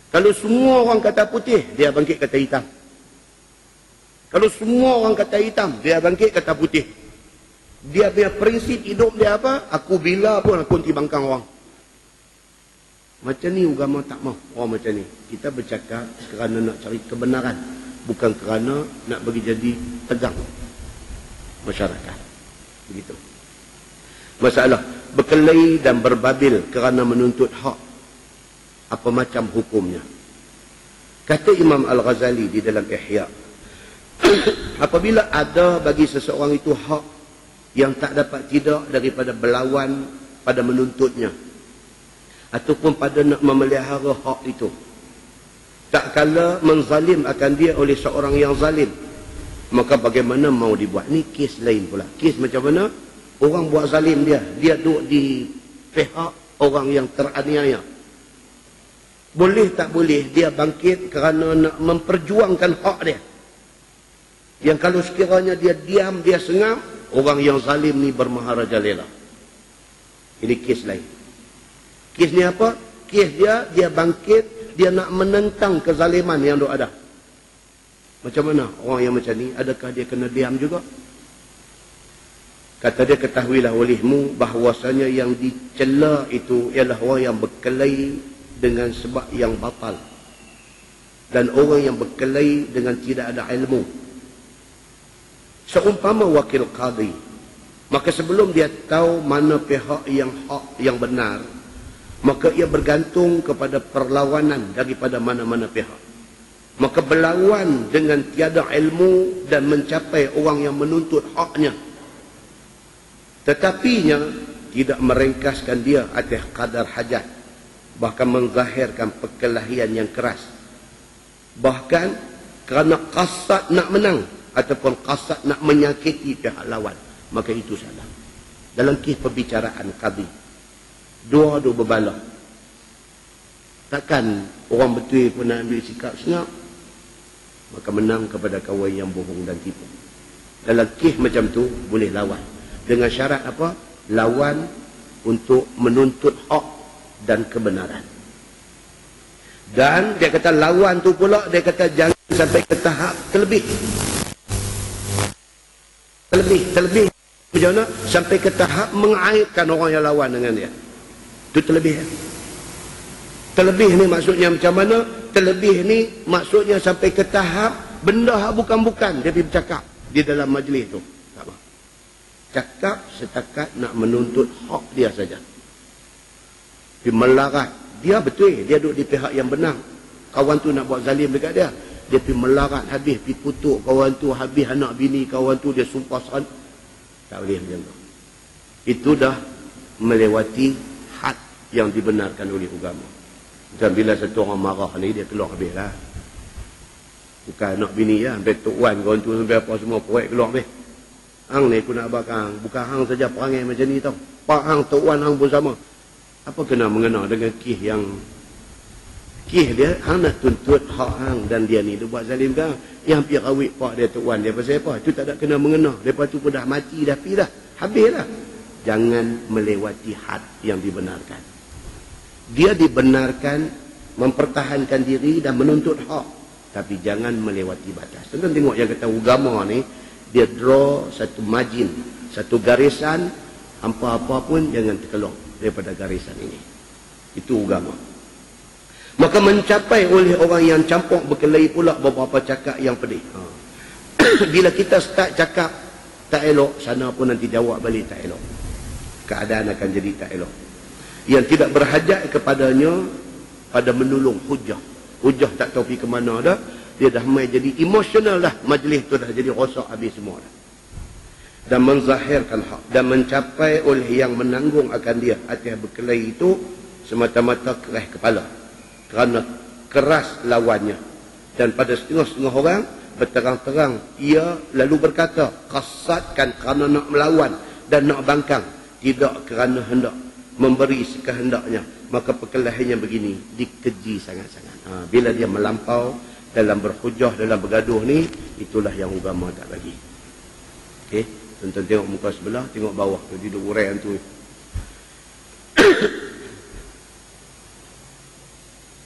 S1: Kalau semua orang kata putih, dia bangkit kata hitam. Kalau semua orang kata hitam, dia bangkit kata putih. Dia punya prinsip hidup dia apa? Aku bila pun aku nanti bangkang orang. Macam ni agama tak mau orang macam ni. Kita bercakap kerana nak cari kebenaran, bukan kerana nak bagi jadi tegang masyarakat. Begitu. Masalah berkelahi dan berbabil kerana menuntut hak. Apa macam hukumnya? Kata Imam Al-Ghazali di dalam Ihya, apabila ada bagi seseorang itu hak yang tak dapat tidak daripada berlawan pada menuntutnya, ataupun pada nak memelihara hak itu, tak kala menzalim akan dia oleh seorang yang zalim, maka bagaimana mau dibuat? Ni kes lain pula. Kes macam mana? Orang buat zalim dia duduk di pihak orang yang teraniaya. Boleh tak boleh dia bangkit kerana nak memperjuangkan hak dia. Yang kalau sekiranya dia diam, dia sengam, orang yang zalim ni bermaharajalela. Ini kes lain. Kes ni apa? Kes dia bangkit, dia nak menentang kezaliman yang ada. Macam mana orang yang macam ni? Adakah dia kena diam juga? Kata dia, ketahuilah olehmu bahawasanya yang dicela itu ialah orang yang berkelahi dengan sebab yang batal, dan orang yang berkelahi dengan tidak ada ilmu. Seumpama wakil qadi, maka sebelum dia tahu mana pihak yang hak yang benar, maka ia bergantung kepada perlawanan daripada mana-mana pihak. Maka berlawan dengan tiada ilmu dan mencapai orang yang menuntut haknya, tetapinya tidak merengkaskan dia atas kadar hajat, bahkan menzahirkan perkelahian yang keras, bahkan kerana kasat nak menang ataupun kasat nak menyakiti pihak lawan, maka itu salah. Dalam kes perbicaraan qadi, dua berbalah. Takkan orang betul pun nak ambil sikap senyap, maka menang kepada kawan yang bohong dan tipu. Dalam kes macam tu boleh lawan, dengan syarat apa? Lawan untuk menuntut hak dan kebenaran. Dan dia kata lawan tu pula, dia kata jangan sampai ke tahap terlebih. Macam mana? Sampai ke tahap mengaibkan orang yang lawan dengan dia. Itu terlebih. Terlebih ni maksudnya macam mana? Terlebih ni maksudnya sampai ke tahap benda hak bukan-bukan dia pergi bercakap di dalam majlis tu. Tak apa. Cakap setakat nak menuntut hak dia saja. Dia melarat. Dia betul, dia duduk di pihak yang benar. Kawan tu nak buat zalim dekat dia, dia pergi melarat habis, pergi kutuk kawan tu habis, anak bini kawan tu dia sumpah san. Tak boleh macam tu. Itu dah melewati had yang dibenarkan oleh agama. Dan bila satu orang marah ni, dia keluar habis lah. Bukan anak bini ya, sampai Tok Wan kawan tu, sampai apa semua proyek keluar habis. Hang ni aku nak bakang, bukan hang saja perangai macam ni tau. Pak hang, Tok Wan hang pun sama. Apa kena mengena dengan kih yang kih dia hang nak tuntut hak hang dan dia ni dia buat zalim kan. Yang pi rawit pak dia tuan dia pasal apa? Itu tak ada kena mengena. Lepas tu pun dah mati dah pi dah. Habis dah. Jangan melewati had yang dibenarkan. Dia dibenarkan mempertahankan diri dan menuntut hak, tapi jangan melewati batas. Tuan tengok yang kata agama ni, dia draw satu margin, satu garisan, apa-apa pun jangan terkeluar daripada garisan ini. Itu agama. Maka mencapai oleh orang yang campur berkelahi pula beberapa cakap yang pedih. Bila kita start cakap tak elok, sana pun nanti jawab balik tak elok. Keadaan akan jadi tak elok. Yang tidak berhajat kepadanya pada menulung hujah. Hujah tak tahu pergi ke mana dah. Dia dah main jadi emosional dah. Majlis tu dah jadi rosak habis semua dah. Dan menzahirkan hak. Dan mencapai oleh yang menanggung akan dia atas berkelahi itu semata-mata keras kepala. Kerana keras lawannya. Dan pada setengah-setengah orang berterang-terang ia lalu berkata kasatkan kerana nak melawan dan nak bangkang, tidak kerana hendak memberi sekehendaknya. Maka perkelahiannya begini, dikeji sangat-sangat. Bila dia melampau dalam berhujah, dalam bergaduh ni, itulah yang agama tak bagi. Okey, tuan-tuan tengok muka sebelah, tengok bawah tu, di uraian tu.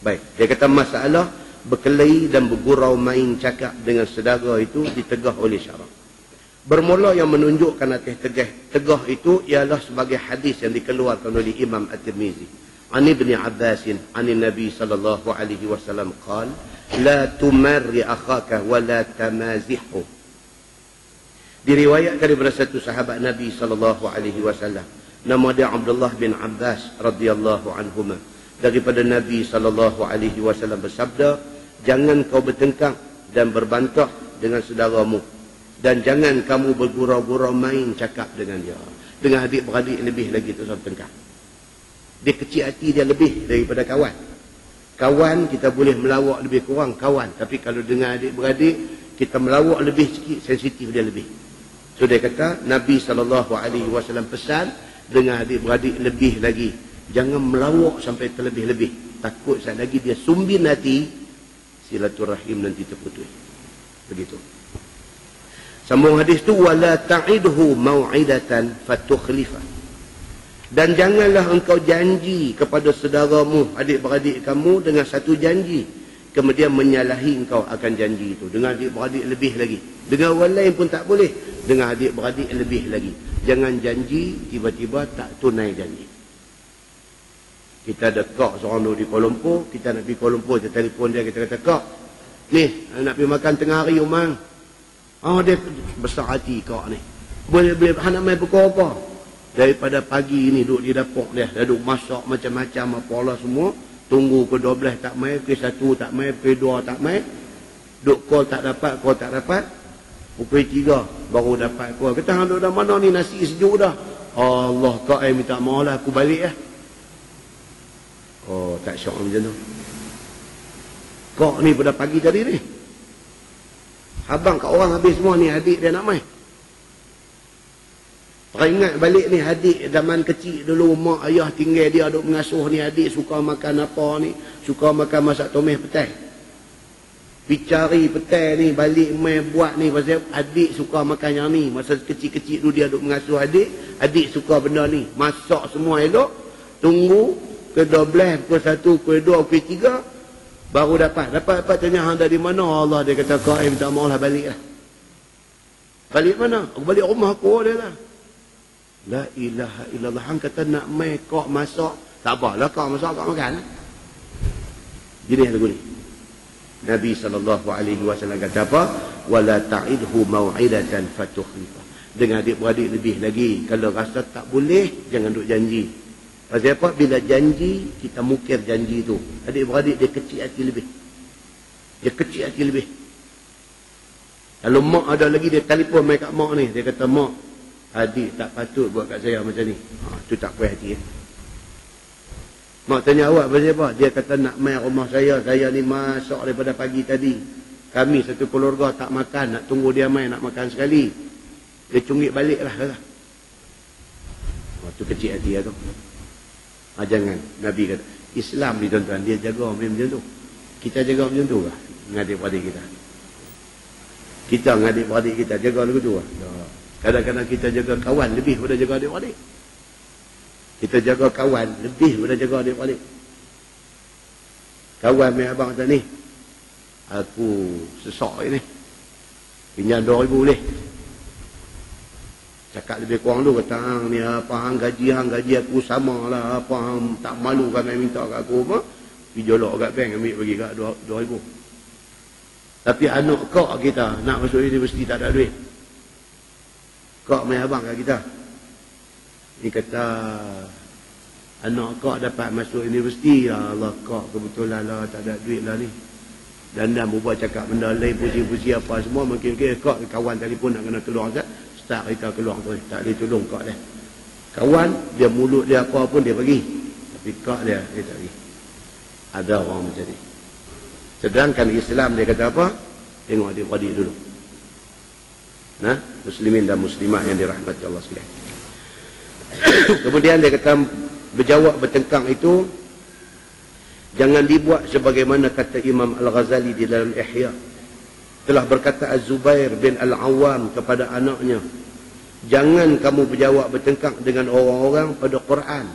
S1: Baik, dia kata masalah berkelahi dan bergurau main cakap dengan saudara itu ditegah oleh syarak. Bermula yang menunjukkan atas tegah itu ialah sebagai hadis yang dikeluarkan oleh Imam At-Tirmizi. An Ibn Abbas an Nabi sallallahu alaihi wasallam qala la tumarri akhaka wa la tamazihhu. Diriwayatkan daripada satu sahabat Nabi sallallahu alaihi wasallam, nama dia Abdullah bin Abbas radhiyallahu anhuma, daripada Nabi sallallahu alaihi wasallam bersabda, jangan kau bertengkar dan berbantah dengan saudaramu, dan jangan kamu bergurau-gurau main cakap dengan dia. Dengan adik-beradik lebih lagi tu sama tengkar. Dia kecil hati dia lebih daripada kawan. Kawan kita boleh melawak lebih kurang kawan, tapi kalau dengan adik-beradik kita melawak lebih sikit, sensitif dia lebih. So dia kata Nabi SAW pesan dengan adik-beradik lebih lagi, jangan melawak sampai terlebih-lebih. Takut saat lagi dia sumbin hati, silaturahim nanti terputus. Begitu. Sambung hadis tu, wala ta'idhu mau'idatan fatukhlifa. Dan janganlah engkau janji kepada saudaramu, adik-beradik kamu dengan satu janji, kemudian menyalahi engkau akan janji itu. Dengan adik-beradik lebih lagi. Dengan orang lain pun tak boleh. Dengan adik-beradik lebih lagi. Jangan janji tiba-tiba tak tunai janji. Kita ada kak seorang di Kuala Lumpur, kita nak pergi Kuala Lumpur, kita telefon dia, kita kata, kak, ni nak pergi makan tengah hari umang. Dia besar hati kak ni. Boleh nak main pukul apa? Daripada pagi ni duduk di dapur dia, duduk masak macam-macam apa semua, tunggu ke 12 tak main, ke 1 tak main, ke 2 tak main, duduk call tak dapat, pukul 3 baru dapat call. Kata hang duduk dah mana ni, nasi sejuk dah. Allah, kak minta maaf lah, aku balik . Oh, tak syok macam tu. Kak ni pada pagi tadi ni, abang kat orang habis semua ni, adik dia nak main. Teringat balik ni adik zaman kecil dulu, mak ayah tinggal dia duk mengasuh ni adik, suka makan apa ni, suka makan masak tomes petai. Picari petai ni balik main buat ni pasal adik suka makan yang ni. Masa kecil-kecil dulu dia duk mengasuh adik, adik suka benda ni. Masak semua elok, tunggu ke 12, ke 1, ke 2, ke 3 baru dapat tanya hang dari mana. Allah, dia kata kau minta maaf lah, balik lah. Balik mana? Aku balik rumah aku dia lah. La ilaha illallah. Hang kata nak main kau masak, tak apalah kau masak kau makan. Jenis lagu ni. Nabi SAW kata apa? Wala ta'idhu mau'idatan fatukhlifa. Dengan adik-beradik lebih lagi, kalau rasa tak boleh jangan duk janji. Pasal apa? Bila janji, kita mukir janji tu. Adik-beradik dia kecil hati lebih. Dia kecil hati lebih. Kalau mak ada lagi, dia telefon mai kat mak ni. Dia kata, mak, adik tak patut buat kat saya macam ni. Tu tak puas hati. Mak tanya awak pasal apa? Dia kata nak mai rumah saya ni masak daripada pagi tadi. Kami satu keluarga tak makan, nak tunggu dia mai nak makan sekali. Dia cungit balik lah. Tu kecil hati lah tu. Jangan. Nabi kata, Islam ni tuan-tuan, dia jaga macam tu. Kita jaga macam tu kah? Dengan adik-beradik kita. Kita dengan adik-beradik kita jaga lagu tu kah? Kadang-kadang kita jaga kawan lebih daripada jaga adik-beradik. Kita jaga kawan lebih daripada jaga adik-beradik. Kawan main abang kata ni, aku sesak ni, pinjam 2,000 boleh. Cakap lebih kurang tu, kata hang ni apa hang gaji aku sama lah, apa hang tak malu kan main minta kat aku apa, pergi jolok kat bank ambil bagi kat 2,000. Tapi anak kak kita nak masuk universiti tak ada duit. Kak main abang kat kita, ni kata anak kak dapat masuk universiti, ya Allah kak kebetulan lah tak ada duit lah ni. Dan berbuat cakap benda lain, puji-puji apa semua, mungkin kak kawan telefon nak kena tolong Ustaz. Ustaz kita keluar tu, tak boleh tolong kak dia. Kawan dia mulut dia apa pun dia bagi, tapi kak dia tak bagi. Ada orang macam ni. Sedangkan Islam dia kata apa? Tengok adik-adik dulu. Nah, muslimin dan muslimat yang dirahmati Allah sekalian. Kemudian dia kata berjawab bertengkang itu jangan dibuat sebagaimana kata Imam Al-Ghazali di dalam Ihya. Telah berkata Az-Zubair bin Al-Awwam kepada anaknya, jangan kamu berjawab bertengkang dengan orang-orang pada Quran,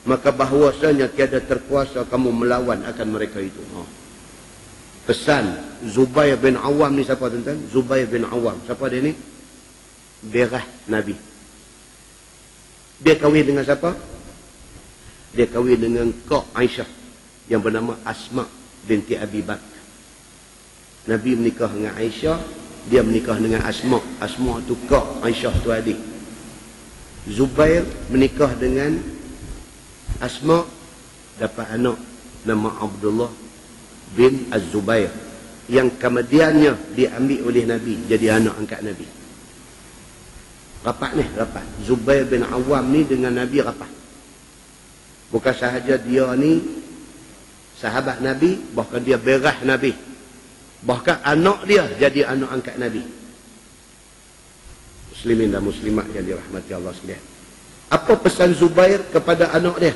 S1: maka bahawasanya tiada terkuasa kamu melawan akan mereka itu. Pesan Zubair bin Awwam ni siapa tuan-tuan? Zubair bin Awwam. Siapa dia ni? Berah Nabi. Dia kahwin dengan siapa? Dia kahwin dengan Kak Aisyah yang bernama Asma binti Abi Bakr. Nabi menikah dengan Aisyah, dia menikah dengan Asma. Asma tu Kak, Aisyah tu adik. Zubair menikah dengan Asma, dapat anak nama Abdullah bin Az-Zubair, yang kemudiannya diambil oleh Nabi jadi anak angkat Nabi. Rapat ni, rapat. Zubair bin Awam ni dengan Nabi rapat. Bukan sahaja dia ni sahabat Nabi, bahkan dia berah Nabi. Bahkan anak dia jadi anak angkat Nabi. Muslimin dan muslimat yang dirahmati Allah sekalian. Apa pesan Zubair kepada anak dia?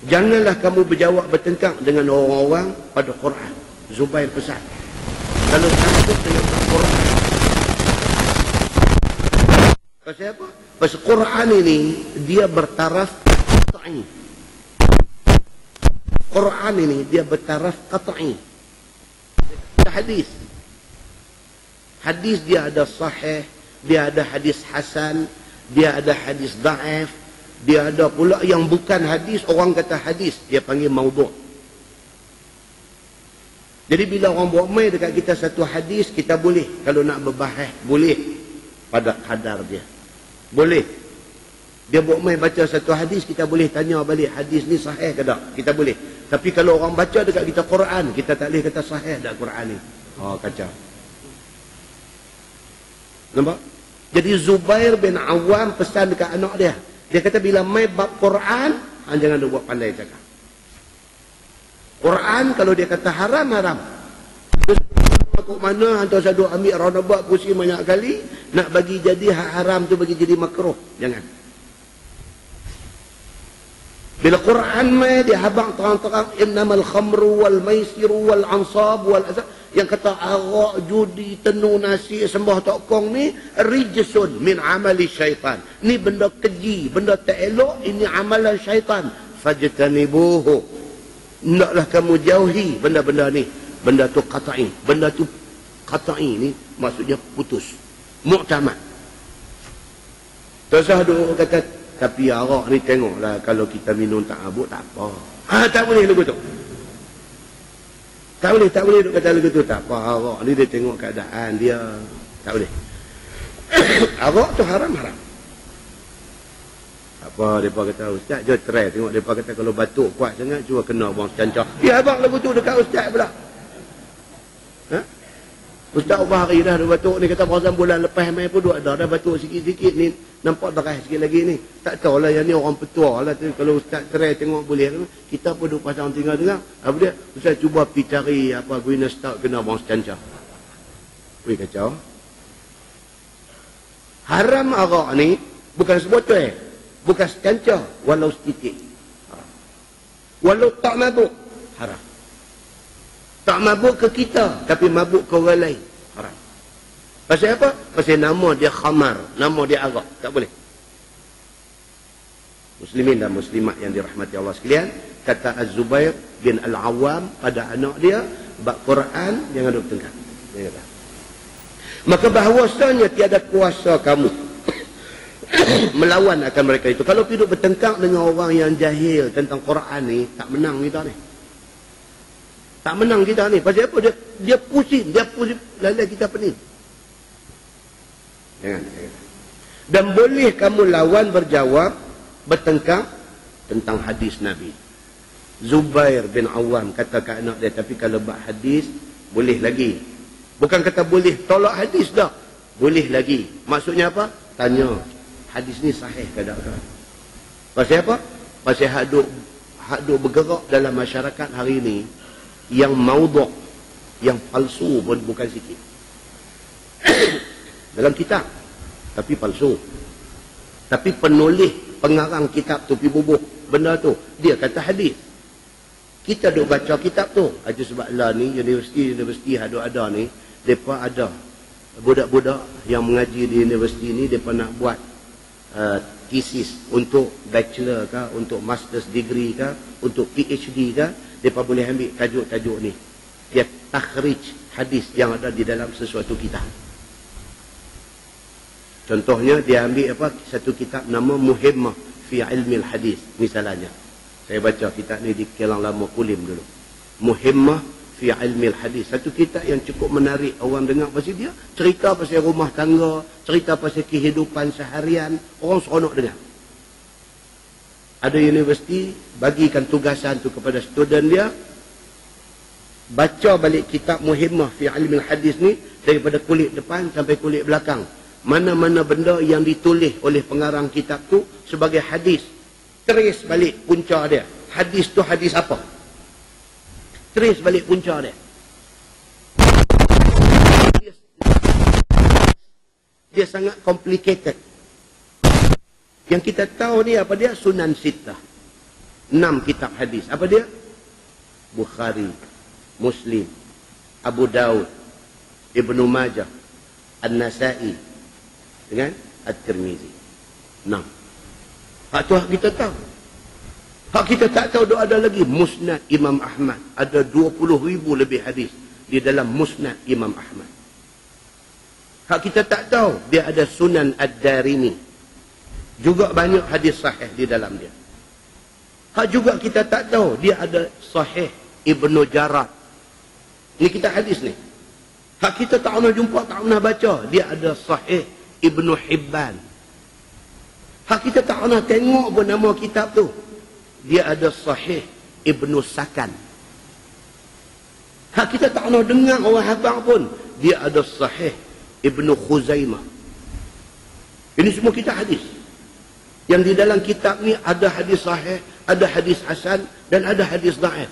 S1: Janganlah kamu berjawab bertengkang dengan orang-orang pada Quran. Zubair pesan. Kalau takut dengan Quran. Pasal apa? Pasal Quran ini dia bertaraf qat'i. Quran ini dia bertaraf qat'i. Hadis. Hadis dia ada sahih, dia ada hadis hasan, dia ada hadis dhaif, dia ada pula yang bukan hadis, orang kata hadis, dia panggil maudhu'. Jadi bila orang buat main dekat kita satu hadis, kita boleh kalau nak berbahas, boleh pada kadar dia. Boleh. Dia buat main baca satu hadis, kita boleh tanya balik hadis ni sahih ke tak? Kita boleh. Tapi kalau orang baca dekat kita Quran, kita tak boleh kata sahih dak Quran ni. Kacau. Nampak? Jadi Zubair bin Awam pesan dekat anak dia. Dia kata bila main bab Quran, jangan dia buat pandai cakap. Quran kalau dia kata haram, haram. Kok mana hantar sadu ambil roundabout pusing banyak kali, nak bagi jadi haram tu bagi jadi makruh. Jangan. Bila Quran mai dia habang terang-terang innamal khamru wal maisiru wal ansab wal azab, yang kata arak, judi, tenu, nasi, sembah tokong ni rijsun min amali syaitan. Ni benda keji, benda tak elok, ini amalan syaitan. Fajtanibuhu. Hendaklah kamu jauhi benda-benda ni. Benda tu qat'i. Benda tu qat'i ni maksudnya putus. Mu'tamad. Terus duk kata tapi arak ni tengoklah kalau kita minum tak mabuk tak apa. Tak boleh lagu tu. Tak boleh duk kata lagu tu. Tak apa, arak ni dia tengok keadaan dia. Tak boleh. Arak tu haram-haram. Apa mereka kata, Ustaz je try tengok mereka kata kalau batuk kuat sangat cuba kena buang secancah. Ya abang lagu tu dekat Ustaz pula. Ustaz ubah hari dah batuk ni, kata pasal bulan lepas main pun dah batuk sikit-sikit ni, nampak darah sikit lagi ni. Tak tahulah yang ni orang petua lah tu. Kalau Ustaz try tengok boleh. Kita pun duk pasang tinggal-tinggal. Apa dia? Ustaz cuba pergi cari apa guna stout kena buang secancah. Weh kacau. Haram arak ni bukan sebotol. Bukan secancah, walau setitik. Haram. Walau tak mabuk, haram. Tak mabuk ke kita, tapi mabuk ke orang lain, haram. Pasal apa? Pasal nama dia khamar, nama dia arak, tak boleh. Muslimin dan muslimat yang dirahmati Allah sekalian, kata Az-Zubair bin Al-Awwam pada anak dia, bab Quran jangan duk bertengkar. Dia kata. Maka bahawasanya tiada kuasa kamu melawan akan mereka itu. Kalau hidup bertengkar dengan orang yang jahil tentang Quran ni, tak menang kita ni. Tak menang kita ni. Pasal apa? Dia pusing lalai kita pening. Jangan. Dan boleh kamu lawan berjawab, bertengkar tentang hadis Nabi. Zubair bin Awam kata ke anak dia, tapi kalau bab hadis boleh lagi. Bukan kata boleh tolak hadis dah. Boleh lagi. Maksudnya apa? Tanya, hadis ni sahih ke tak? Pasal apa? Pasal hak duk bergerak dalam masyarakat hari ini yang maudhu', yang palsu pun bukan sikit. Dalam kitab, tapi palsu. Tapi penulis, pengarang kitab tu pergi bubuh benda tu, dia kata hadis. Kita duk baca kitab tu. Itu sebab lah ni universiti ada ni, mereka ada budak-budak yang mengaji di universiti ni, mereka nak buat thesis untuk bachelor ke, untuk master's degree ke, untuk PhD ke, mereka boleh ambil tajuk-tajuk ni. Dia takhrij hadis yang ada di dalam sesuatu kitab. Contohnya dia ambil apa, satu kitab nama Muhimmah fi ilmi al-hadis misalnya. Saya baca kitab ni di Kelang Lama Kulim dulu. Muhimmah fi ilmi al-hadis. Satu kitab yang cukup menarik orang dengar. Pasal dia cerita pasal rumah tangga, cerita pasal kehidupan seharian, orang seronok dengar. Ada universiti bagikan tugasan tu kepada student dia, baca balik kitab Muhimmah fi ilmi al-hadis ni daripada kulit depan sampai kulit belakang. Mana-mana benda yang ditulis oleh pengarang kitab tu sebagai hadis, trace balik punca dia. Hadis tu hadis apa? Trace balik punca dia. Dia sangat complicated. Yang kita tahu ni apa dia? Sunan Sittah. 6 kitab hadis. Apa dia? Bukhari, Muslim, Abu Daud, Ibnu Majah, An-Nasai dengan At-Tirmizi. 6. Hak tu hak kita tahu. Hak kita tak tahu dia ada lagi Musnad Imam Ahmad. Ada 20,000 lebih hadis di dalam Musnad Imam Ahmad. Hak kita tak tahu dia ada Sunan Ad-Darimi. Juga banyak hadis sahih di dalam dia. Hak juga kita tak tahu dia ada Sahih Ibnu Jarad. Ini kita hadis ni. Hak kita tak pernah jumpa, tak pernah baca, dia ada Sahih Ibnu Hibban. Hak kita tak pernah tengok pun nama kitab tu, dia ada Sahih Ibnu Sakan. Hak kita tak pernah dengar orang hafal pun, dia ada Sahih Ibnu Khuzaimah. Ini semua kita hadis. Yang di dalam kitab ni ada hadis sahih, ada hadis hasan dan ada hadis dhaif.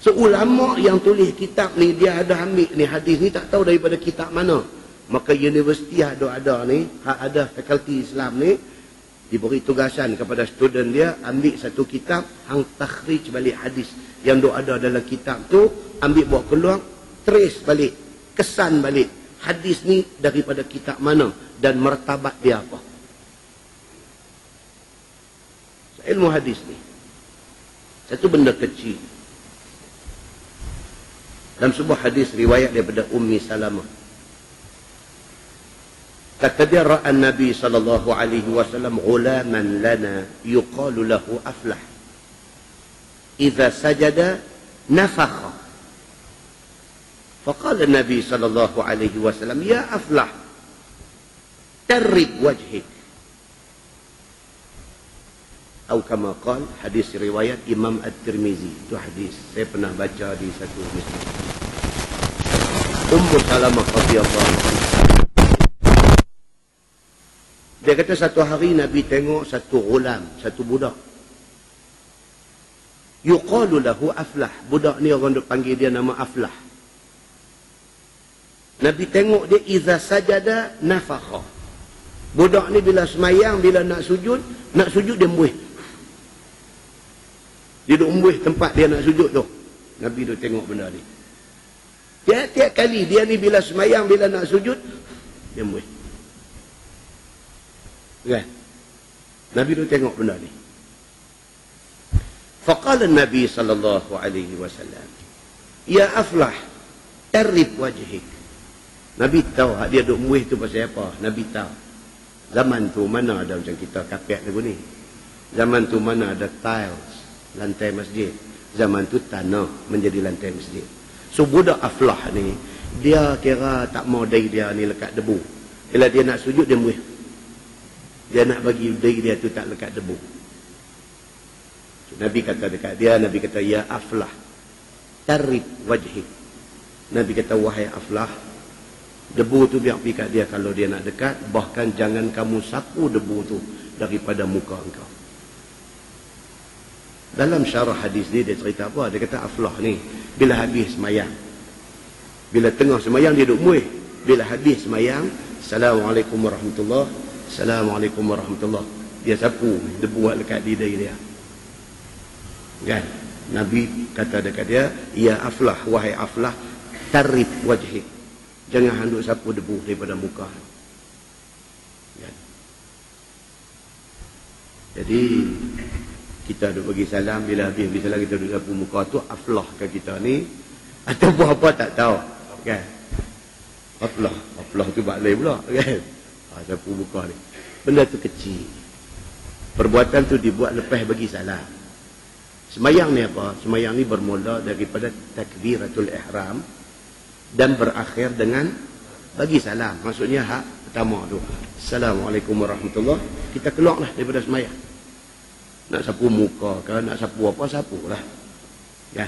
S1: Seulama yang tulis kitab ni, dia ada ambil ni hadis ni, tak tahu daripada kitab mana. Maka universiti ada ni, ada fakulti Islam ni, diberi tugasan kepada student dia, ambil satu kitab, hang takhrij balik hadis yang ada dalam kitab tu, ambil bawa keluar, trace balik, kesan balik, hadis ni daripada kitab mana dan martabat dia apa. Ilmu hadis ni satu benda kecil. Dalam sebuah hadis riwayat daripada Ummi Salamah, kata dia, ra'a Nabi sallallahu alaihi wasallam ghulaman lana yuqalu lahu Aflah, idza sajada nafakha. Faqala Nabi sallallahu alaihi wasallam, ya Aflah, tarrik wajhik. Atau kama qala, hadis riwayat Imam At-Tirmizi. Itu hadis saya pernah baca di satu masjid. Ummu Salamah radhiyallahu anha, dia kata satu hari Nabi tengok satu ghulam, satu budak, yuqalu lahu Aflah. Budak ni orang duk panggil dia nama Aflah. Nabi tengok dia, iza sajada nafakha. Budak ni bila semayang, bila nak sujud dia embuih. Dia duduk embuih tempat dia nak sujud tu. Nabi duduk tengok benda ni. Tiap-tiap kali dia ni bila semayang, bila nak sujud, dia embuih. Kan? Nabi duduk tengok benda ni. Faqala Nabi sallallahu alaihi wasallam, ya Aflah, tarib wajhik. Nabi tahu dia duduk embuih tu pasal apa. Nabi tahu. Zaman tu mana ada macam kita kapet lagu ni. Zaman tu mana ada tiles lantai masjid. Zaman tu tanah menjadi lantai masjid. So budak Aflah ni, dia kira tak mau dai dia ni lekat debu. Bila dia nak sujud dia muih. Dia nak bagi dai dia tu tak lekat debu. So, Nabi kata dekat dia, Nabi kata ya Aflah, tarib wajhik. Nabi kata wahai Aflah, debu tu biar pergi kat dia kalau dia nak dekat. Bahkan jangan kamu sapu debu tu daripada muka engkau. Dalam syarah hadis ni dia cerita apa? Dia kata Aflah ni bila habis semayang, bila tengah semayang dia duduk muih. Bila habis semayang, Assalamualaikum warahmatullahi, Assalamualaikum warahmatullahi, dia sapu debu dekat lidah dia. Kan? Nabi kata dekat dia, ya Aflah, wahai Aflah, tarib wajhik. Jangan handuk sapu debu daripada muka. Ya. Jadi kita duduk bagi salam, bila habis salam kita duduk sapu muka tu. Aflah ke kita ni atau apa tak tahu, kan? Aflah tu baklai pula, kan? Sapu muka ni. Benda tu kecil. Perbuatan tu dibuat lepas bagi salam. Semayang ni apa? Semayang ni bermula daripada takbiratul ihram dan berakhir dengan bagi salam. Maksudnya hak pertama tu, Assalamualaikum warahmatullahi, kita keluarlah daripada semayang. Nak sapu muka ke, nak sapu apa, sapulah. Ya.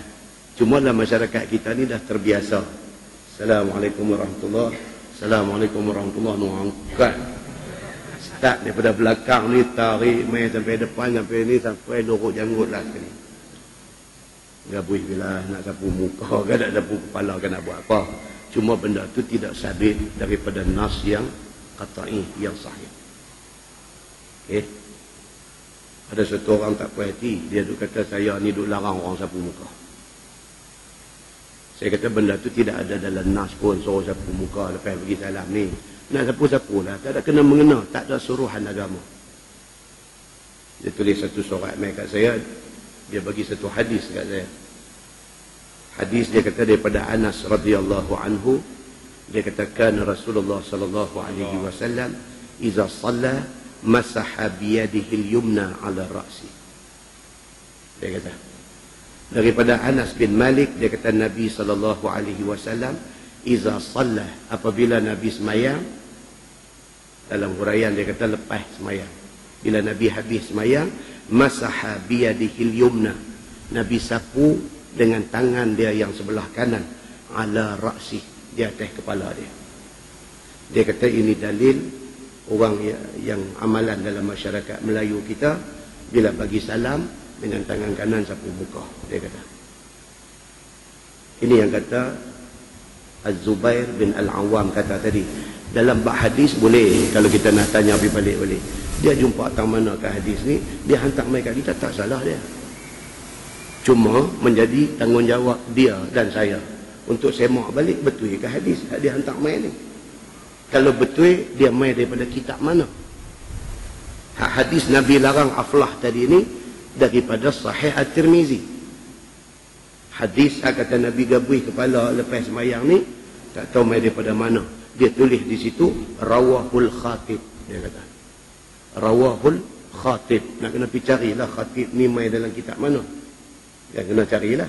S1: Cuma dalam masyarakat kita ni dah terbiasa. Assalamualaikum warahmatullahi, Assalamualaikum warahmatullahi, nuangkat. Start daripada belakang ni, tarik main sampai depan, sampai ni, sampai lorok janggut lah sekali. Gabui bila nak sapu muka ke, nak sapu kepala ke, nak buat apa. Cuma benda tu tidak sabit daripada nas yang qat'i, yang sahih. Okay. Ada satu orang tak puas hati, dia duk kata saya ni duk larang orang sapu muka. Saya kata benda tu tidak ada dalam nas pun suruh sapu muka lepas bagi salam ni. Nak sapu lah, tak ada kena mengena, tak ada suruhan agama. Dia tulis satu surat mail kat saya. Dia bagi satu hadis kat saya. Hadis dia kata daripada Anas radhiyallahu anhu. Dia katakan Rasulullah sallallahu alaihi wasallam iza shalla masaha biyadihi al-yumna ala ra'si. Dia kata daripada Anas bin Malik, dia kata Nabi sallallahu alaihi wasallam iza shalla, apabila Nabi semayang, dalam huraian dia kata lepas semayang, bila Nabi habis semayang, masaha biyadihil yumna, Nabi sapu dengan tangan dia yang sebelah kanan, ala ra'si, di atas kepala dia. Dia kata ini dalil orang yang amalan dalam masyarakat Melayu kita, bila bagi salam dengan tangan kanan sapu muka. Dia kata ini yang kata Az-Zubair bin Al-Awwam kata tadi. Dalam bab hadis boleh, kalau kita nak tanya pergi balik boleh. Dia jumpa tang mana ke hadis ni, dia hantar mai kat kita, tak salah dia. Cuma menjadi tanggungjawab dia dan saya untuk semak balik betul ke hadis dia hantar mai ni. Kalau betul, dia mai daripada kitab mana? Hadis Nabi larang Aflah tadi ni daripada Sahih At-Tirmizi. Hadis kata Nabi gabui kepala lepas semayang ni, tak tahu mai daripada mana. Dia tulis di situ Rawahul Khatib, dia kata Rawahul Khatib. Nak kena pergi carilah Khatib ni mai dalam kitab mana. Dia kena carilah.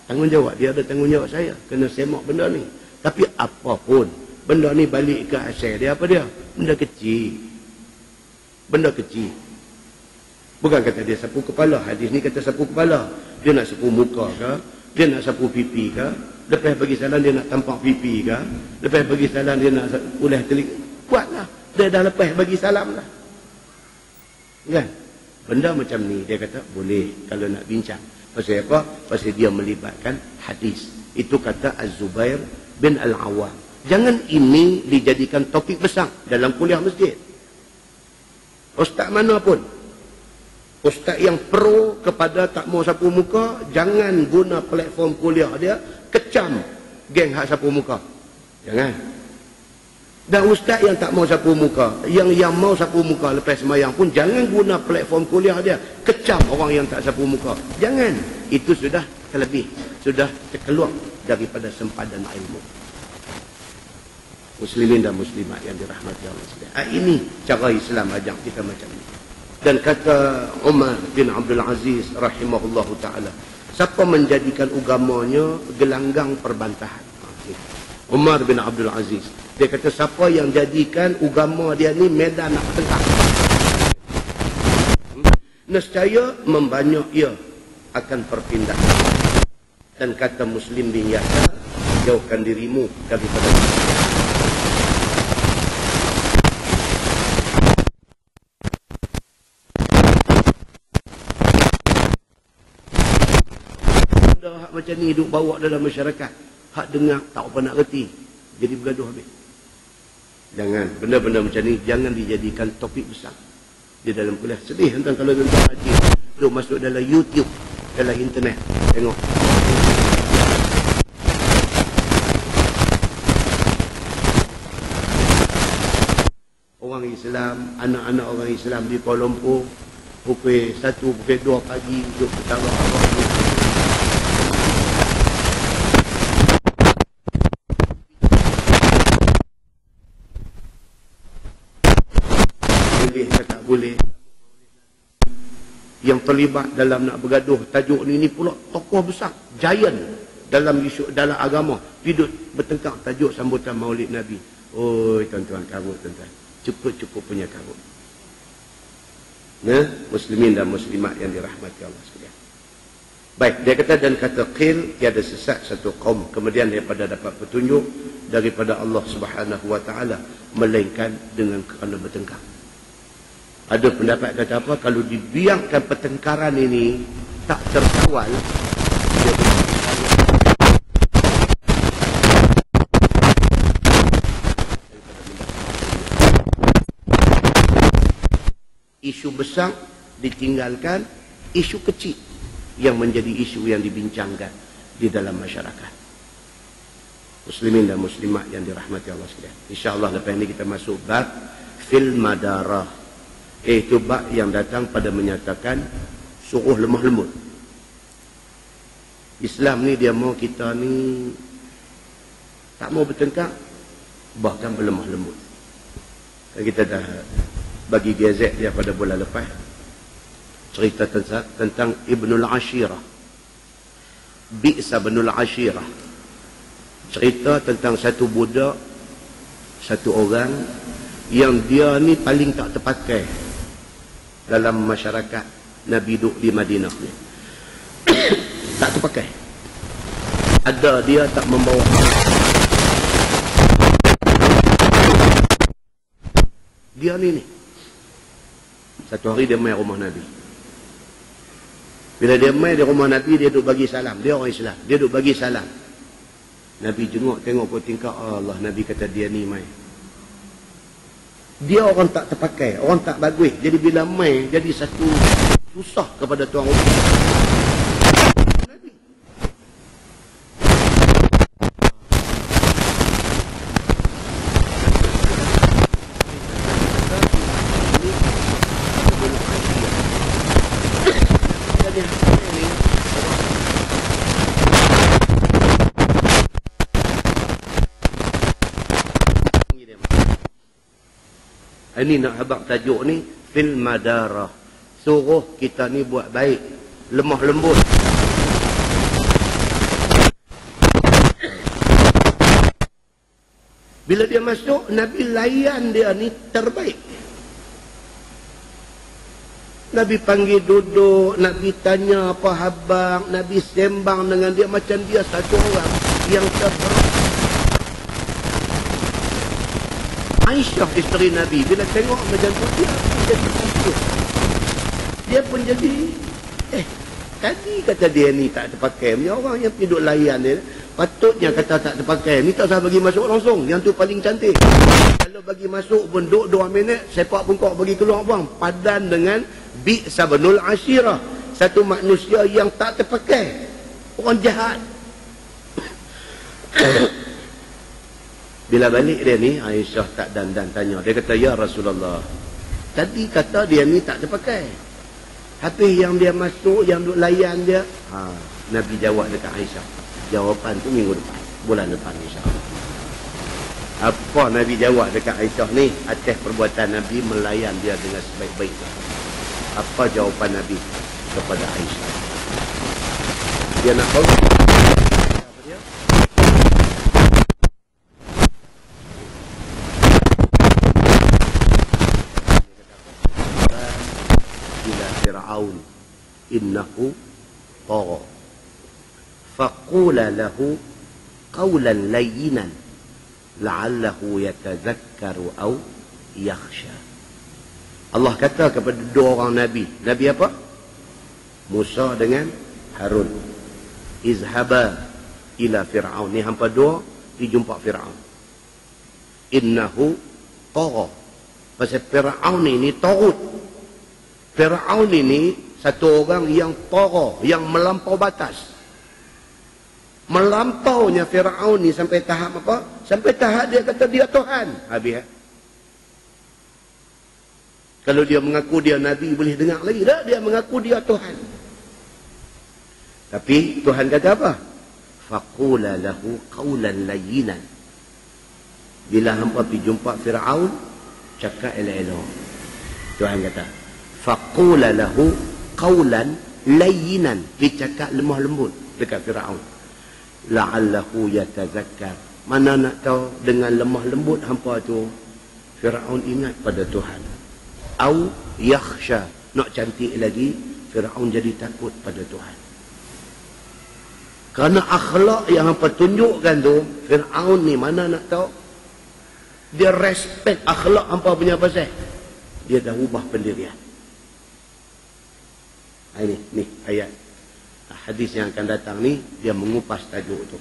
S1: Tanggungjawab dia, ada tanggungjawab saya. Kena semak benda ni. Tapi apapun, benda ni balik ke asal dia apa dia? Benda kecil. Benda kecil. Bukan kata dia sapu kepala. Hadis ni kata sapu kepala. Dia nak sapu muka ke? Dia nak sapu pipi ke? Lepas bagi salam dia nak tampak pipi ke? Lepas bagi salam dia nak ulah telik. Buatlah. Dia dah lepas bagi salam lah. Kan? Benda macam ni dia kata boleh kalau nak bincang. Pasal apa? Pasal dia melibatkan hadis. Itu kata Az-Zubair bin Al-Awwam. Jangan ini dijadikan topik besar dalam kuliah masjid. Ustaz mana pun. Ustaz yang pro kepada tak mau sapu muka, jangan guna platform kuliah dia kecam geng hak sapu muka. Jangan. Dan ustaz yang tak mau sapu muka, yang mau sapu muka lepas sembahyang pun jangan guna platform kuliah dia kecam orang yang tak sapu muka. Jangan. Itu sudah terlebih, sudah terkeluar daripada sempadan ilmu. Muslimin dan muslimat yang dirahmati Allah sekalian. Ini cara Islam ajak kita macam ni. Dan kata Umar bin Abdul Aziz rahimahullahu ta'ala, siapa menjadikan agamanya gelanggang perbantahan? Umar bin Abdul Aziz, dia kata siapa yang jadikan agama dia ni medan nak bertengkar, nescaya membanyak ia akan perpindahan. Dan kata Muslim bin Yasar, jauhkan dirimu daripada hak macam ni duk bawa dalam masyarakat. Hak dengar tak apa nak reti, jadi bergaduh habis. Jangan, benda-benda macam ni jangan dijadikan topik besar di dalam kuliah. Sedih tentang kalau tuan haji duk masuk dalam YouTube, dalam internet, tengok orang Islam, anak-anak orang Islam di Kuala Lumpur pukul 1, pukul 2 pagi duk ketawa awak ni. Boleh. Yang terlibat dalam nak bergaduh tajuk ni pula tokoh besar, giant dalam isu dalam agama, hidup bertengkar tajuk sambutan Maulid Nabi. Oi tuan-tuan, karut tuan-tuan, cukup punya karut. Nah, muslimin dan muslimat yang dirahmati Allah sekalian. Baik, dia kata dan kata qil, tiada sesat satu kaum kemudian daripada dapat petunjuk daripada Allah Subhanahu wa taala melainkan dengan kerana bertengkar. Ada pendapat kata apa, kalau dibiarkan pertengkaran ini tak terkawal, dia isu besar ditinggalkan, isu kecil yang menjadi isu yang dibincangkan di dalam masyarakat. Muslimin dan muslimat yang dirahmati Allah sekalian. InsyaAllah lepas ini kita masuk bab fil madarah. Itu bab yang datang pada menyatakan suruh lemah lembut. Islam ni dia mau kita ni tak mau bertengkar, bahkan berlemah lembut. Kita dah bagi gazet dia pada bulan lepas, cerita tentang Ibnul Ashirah, Bi'sa Ibnul Ashirah. Cerita tentang satu budak, satu orang yang dia ni paling tak terpakai dalam masyarakat Nabi duduk di Madinah ni. Tak terpakai. Ada dia tak membawa. Dia ni satu hari dia main rumah Nabi. Bila dia main di rumah Nabi, dia duduk bagi salam. Dia orang Islam, dia duduk bagi salam. Nabi jenguk, tengok pun tingkah Allah. Nabi kata dia ni main. Dia orang tak terpakai, orang tak bagus. Jadi bila main, jadi satu susah kepada tuan rumah. Ini nak habaq tajuk ni fil madarah. Suruh kita ni buat baik, lemah lembut. Bila dia masuk, Nabi layan dia ni terbaik. Nabi panggil duduk, Nabi tanya apa khabar, Nabi sembang dengan dia macam dia satu orang yang terbaik. Aisyah isteri Nabi bila tengok macam tu, dia pun jadi khusus. Dia pun jadi tadi kata dia ni tak terpakai, punya orang yang hidup layan dia patutnya kata tak terpakai ni, tak usah bagi masuk langsung, yang tu paling cantik. Kalau bagi masuk pun duduk 2 minit, sepak bengkok bagi keluar buang. Padan dengan bi'sa banul asyirah. Satu manusia yang tak terpakai. Orang jahat. Bila balik dia ni, Aisyah tak dandan tanya. Dia kata, ya Rasulullah, tadi kata dia ni tak terpakai. Habis yang dia masuk, yang duk layan dia, Nabi jawab dekat Aisyah. Jawapan tu minggu depan, bulan depan insyaAllah. Apa Nabi jawab dekat Aisyah ni atas perbuatan Nabi melayan dia dengan sebaik-baiknya? Apa jawapan Nabi kepada Aisyah? Dia nak tahu apa dia? Ila Fir'aun innahu tagha faqula lahu qawlan layyinan la'allahu yatazakkaru aw yakhsha. Allah kata kepada 2 orang Nabi. Nabi apa? Musa dengan Harun. Izhaba ila Fir'aun. Ni hampa 2 pergi jumpa Fir'aun. Innahu tagha. Pasal Fir'aun ini tagut. Fir'aun ini satu orang yang tagha, yang melampau batas. Melampaunya Fir'aun ni sampai tahap apa? Sampai tahap dia kata dia Tuhan. Habis. Kalau dia mengaku dia Nabi boleh dengar lagi. Tak, dia mengaku dia Tuhan. Tapi Tuhan kata apa? Faqula lahu qawlan layyinan. Bila hampa pergi jumpa Fir'aun, cakap elok-elok. Tuhan kata, faqula lahu qawlan layyinan. Dia cakap lemah lembut dekat Fir'aun. La'allahu yatazakkar. Mana nak tahu dengan lemah lembut hampa tu Fir'aun ingat pada Tuhan. Au yakhsha. Nak cantik lagi, Fir'aun jadi takut pada Tuhan. Kerana akhlak yang hampa tunjukkan tu, Fir'aun ni mana nak tahu dia respect akhlak hampa punya pasal. Dia dah ubah pendirian. Ini ayat hadis yang akan datang ni, dia mengupas tajuk tu.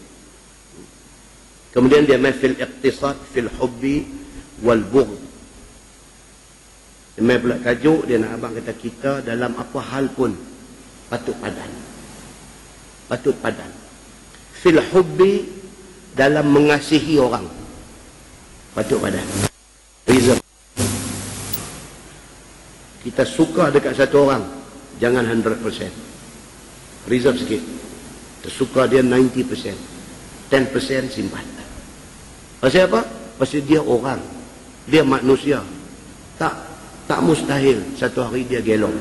S1: Kemudian dia main fil iqtisad fil hubbi wal bughd. Dia main pula tajuk, dia nak abang kata kita dalam apa hal pun patut padan. Patut padan. Fil hubbi, dalam mengasihi orang, patut padan. Reason. Kita suka dekat satu orang, jangan 100%. Reserve sikit. Tersuka dia 90%. 10% simpan. Pasal apa? Pasal dia orang. Dia manusia. Tak mustahil satu hari dia gelong.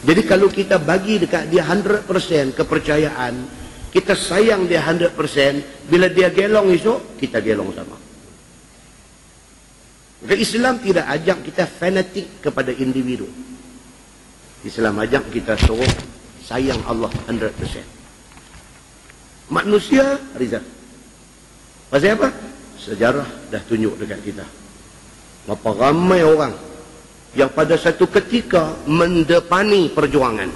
S1: Jadi kalau kita bagi dekat dia 100% kepercayaan, kita sayang dia 100%, bila dia gelong esok, kita gelong sama. Maka Islam tidak ajak kita fanatik kepada individu. Islam ajak kita suruh sayang Allah 100%. Manusia reserve. Pasal apa? Sejarah dah tunjuk dekat kita. Berapa ramai orang yang pada satu ketika mendepani perjuangan,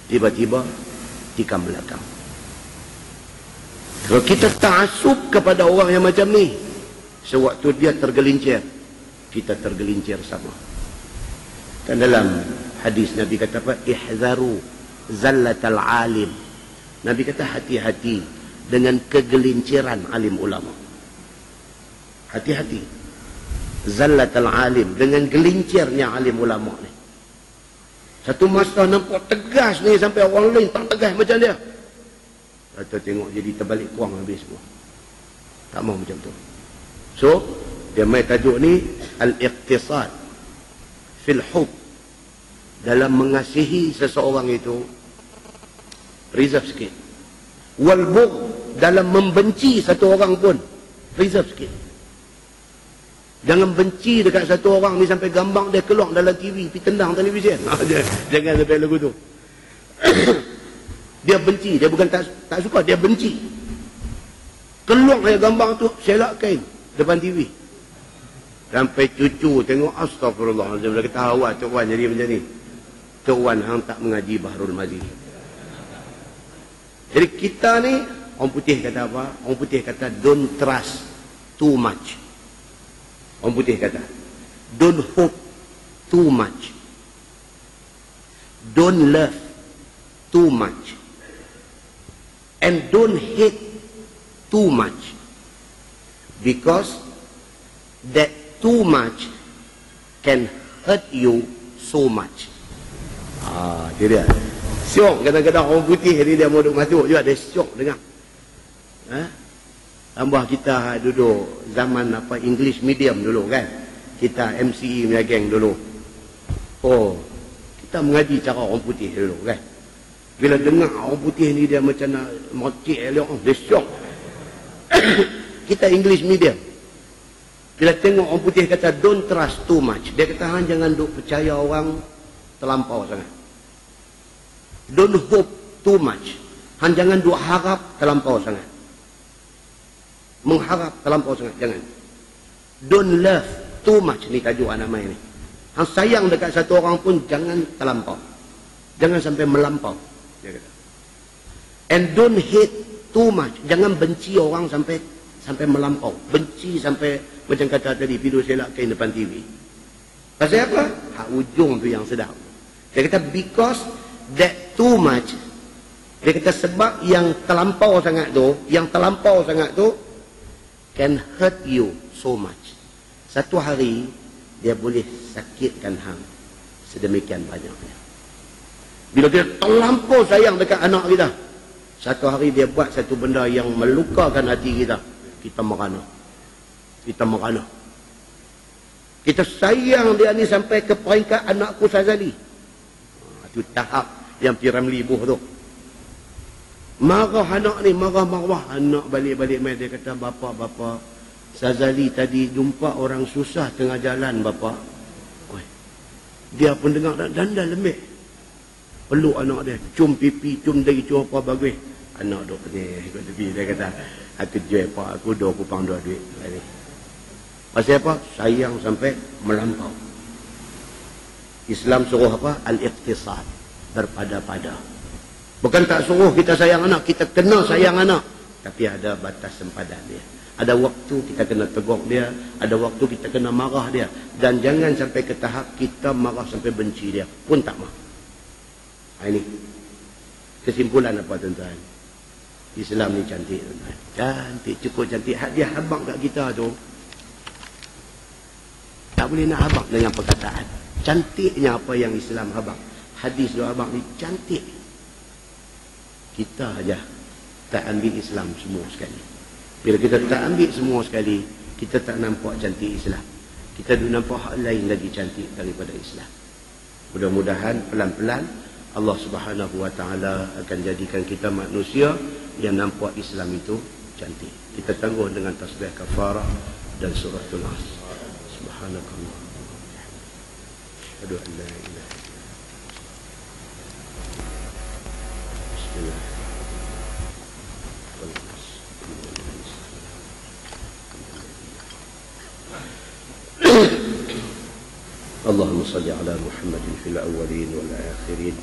S1: tiba-tiba tikam belakang. Kalau kita ta'asub kepada orang yang macam ni, sewaktu dia tergelincir, kita tergelincir sama. Dan dalam hadis Nabi kata apa? Ihzaru zallatal alim. Nabi kata hati-hati dengan kegelinciran alim ulama. Hati-hati. Zallatal alim, dengan gelincirnya alim ulama ni. Satu masa nampak tegas ni sampai orang lain tak tegas macam dia. Kata tengok jadi terbalik kuang habis semua. Tak mahu macam tu. So, dia main tajuk ni al-iqtisad fil hub. Dalam mengasihi seseorang itu reserve sikit. Wal bughd, dalam membenci satu orang pun reserve sikit. Jangan benci dekat satu orang ni sampai gambar dia keluar dalam TV, pergi tendang televisyen. Jangan sampai lagu tu. Dia benci, dia bukan tak suka, dia benci. Keluar dia gambar tu, selak kain depan TV. Sampai cucu tengok, astagfirullah. Dia kata, awak Tok Wan jadi macam ni. Tok Wan hang tak mengaji Bahrul Mazi. Jadi kita ni Orang putih kata apa? Orang putih kata don't trust too much. Orang putih kata don't hope too much. Don't love too much. And don't hate too much. Because that too much can hurt you so much. Dia dia. Syok kadang-kadang orang putih ni dia mau duduk masuk juga dia syok dengar. Tambah kita duduk zaman apa English medium dulu kan. Kita MCE punya geng dulu. Oh, kita mengaji cara orang putih dulu kan. Bila dengar orang putih ni dia macam nak mocik elok, dia syok. Kita English medium. Bila tengok orang putih kata don't trust too much. Dia kata hang jangan duk percaya orang terlampau sangat. Don't hope too much. Hang jangan duk harap terlampau sangat. Mengharap terlampau sangat, jangan. Don't love too much, ni tajuk anak main ni. Hang sayang dekat satu orang pun jangan terlampau. Jangan sampai melampau, dia kata. And don't hate too much. Jangan benci orang sampai melampau. Benci sampai macam kata tadi pidu selak kain depan TV. Pasal apa? Hak ujung tu yang sedap. Dia kata because that too much. Dia kata sebab yang terlampau sangat tu, can hurt you so much. Satu hari dia boleh sakitkan hang sedemikian banyaknya. Bila kita terlampau sayang dekat anak kita, satu hari dia buat satu benda yang melukakan hati kita, kita merana. Kita sayang dia ni sampai ke peringkat anakku Sazali. Itu tahap yang Piramli buh tu. Marah anak ni, marah. Anak balik-balik main, dia kata, bapa, Sazali tadi jumpa orang susah tengah jalan, bapa. Dia pun dengar dan dah lembik. Peluk anak dia, cium pipi, cium dari, cium apa bagus. Anak duk pening ikut tepi, dia kata, aku jual pak aku, aku pang dua duit. Pasal apa? Sayang sampai melampau. Islam suruh apa? Al-iqtisad, berpada-pada. Bukan tak suruh kita sayang anak, kita kena sayang anak. Tapi ada batas sempadan dia. Ada waktu kita kena tegur dia, ada waktu kita kena marah dia. Dan jangan sampai ke tahap kita marah sampai benci dia, pun tak mahu. Ini kesimpulan apa tuan-tuan? Islam ni cantik tuan-tuan. Cantik, cukup cantik. Dia habaq kat kita tu, tak boleh nak habaq dengan perkataan. Cantiknya apa yang Islam habaq. Hadis doa habaq ni cantik. Kita aja tak ambil Islam semua sekali. Bila kita tak ambil semua sekali, kita tak nampak cantik Islam. Kita nampak hal lain lagi cantik daripada Islam. Mudah-mudahan pelan-pelan Allah Subhanahu wa taala akan jadikan kita manusia yang nampak Islam itu cantik. Kita tangguh dengan tasbih kafarah dan suratul Asr. Subhanakallah. Asyhadu an la ilaha illallah. Bismillah. اللهم صل على محمد في الأولين والآخرين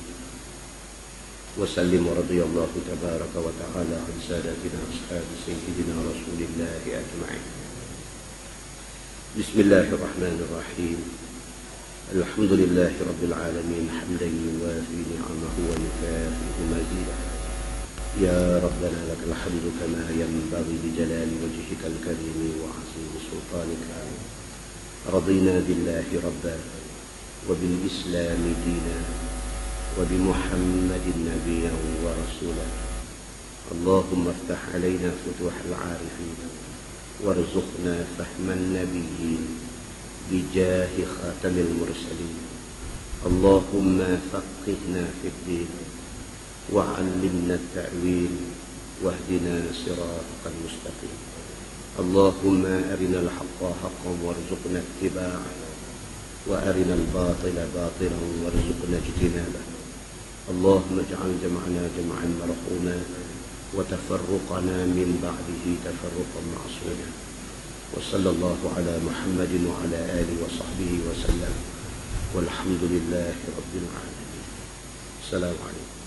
S1: وسلم ورضي الله تبارك وتعالى عن سادتنا أصحاب سيدنا رسول الله أجمعين. بسم الله الرحمن الرحيم. الحمد لله رب العالمين حمدا يوافي نعمه ويكافئ مزيده. يا ربنا لك الحمد كما ينبغي لجلال وجهك الكريم وعظيم سلطانك. رضينا بالله ربا وبالإسلام دينا وبمحمد نبيا ورسولا. اللهم افتح علينا فتوح العارفين وارزقنا فهم النبيين بجاه خاتم المرسلين. اللهم فقهنا في الدين وعلمنا التأويل واهدنا صراطك المستقيم. اللهم أرنا الحق حقا وارزقنا اتباعه وأرنا الباطل باطلا وارزقنا اجتنابه. اللهم اجعل جمعنا جمعا مرحوما وتفرقنا من بعده تفرقا معصوما. وصلى الله على محمد وعلى آله وصحبه وسلم والحمد لله رب العالمين. السلام عليكم.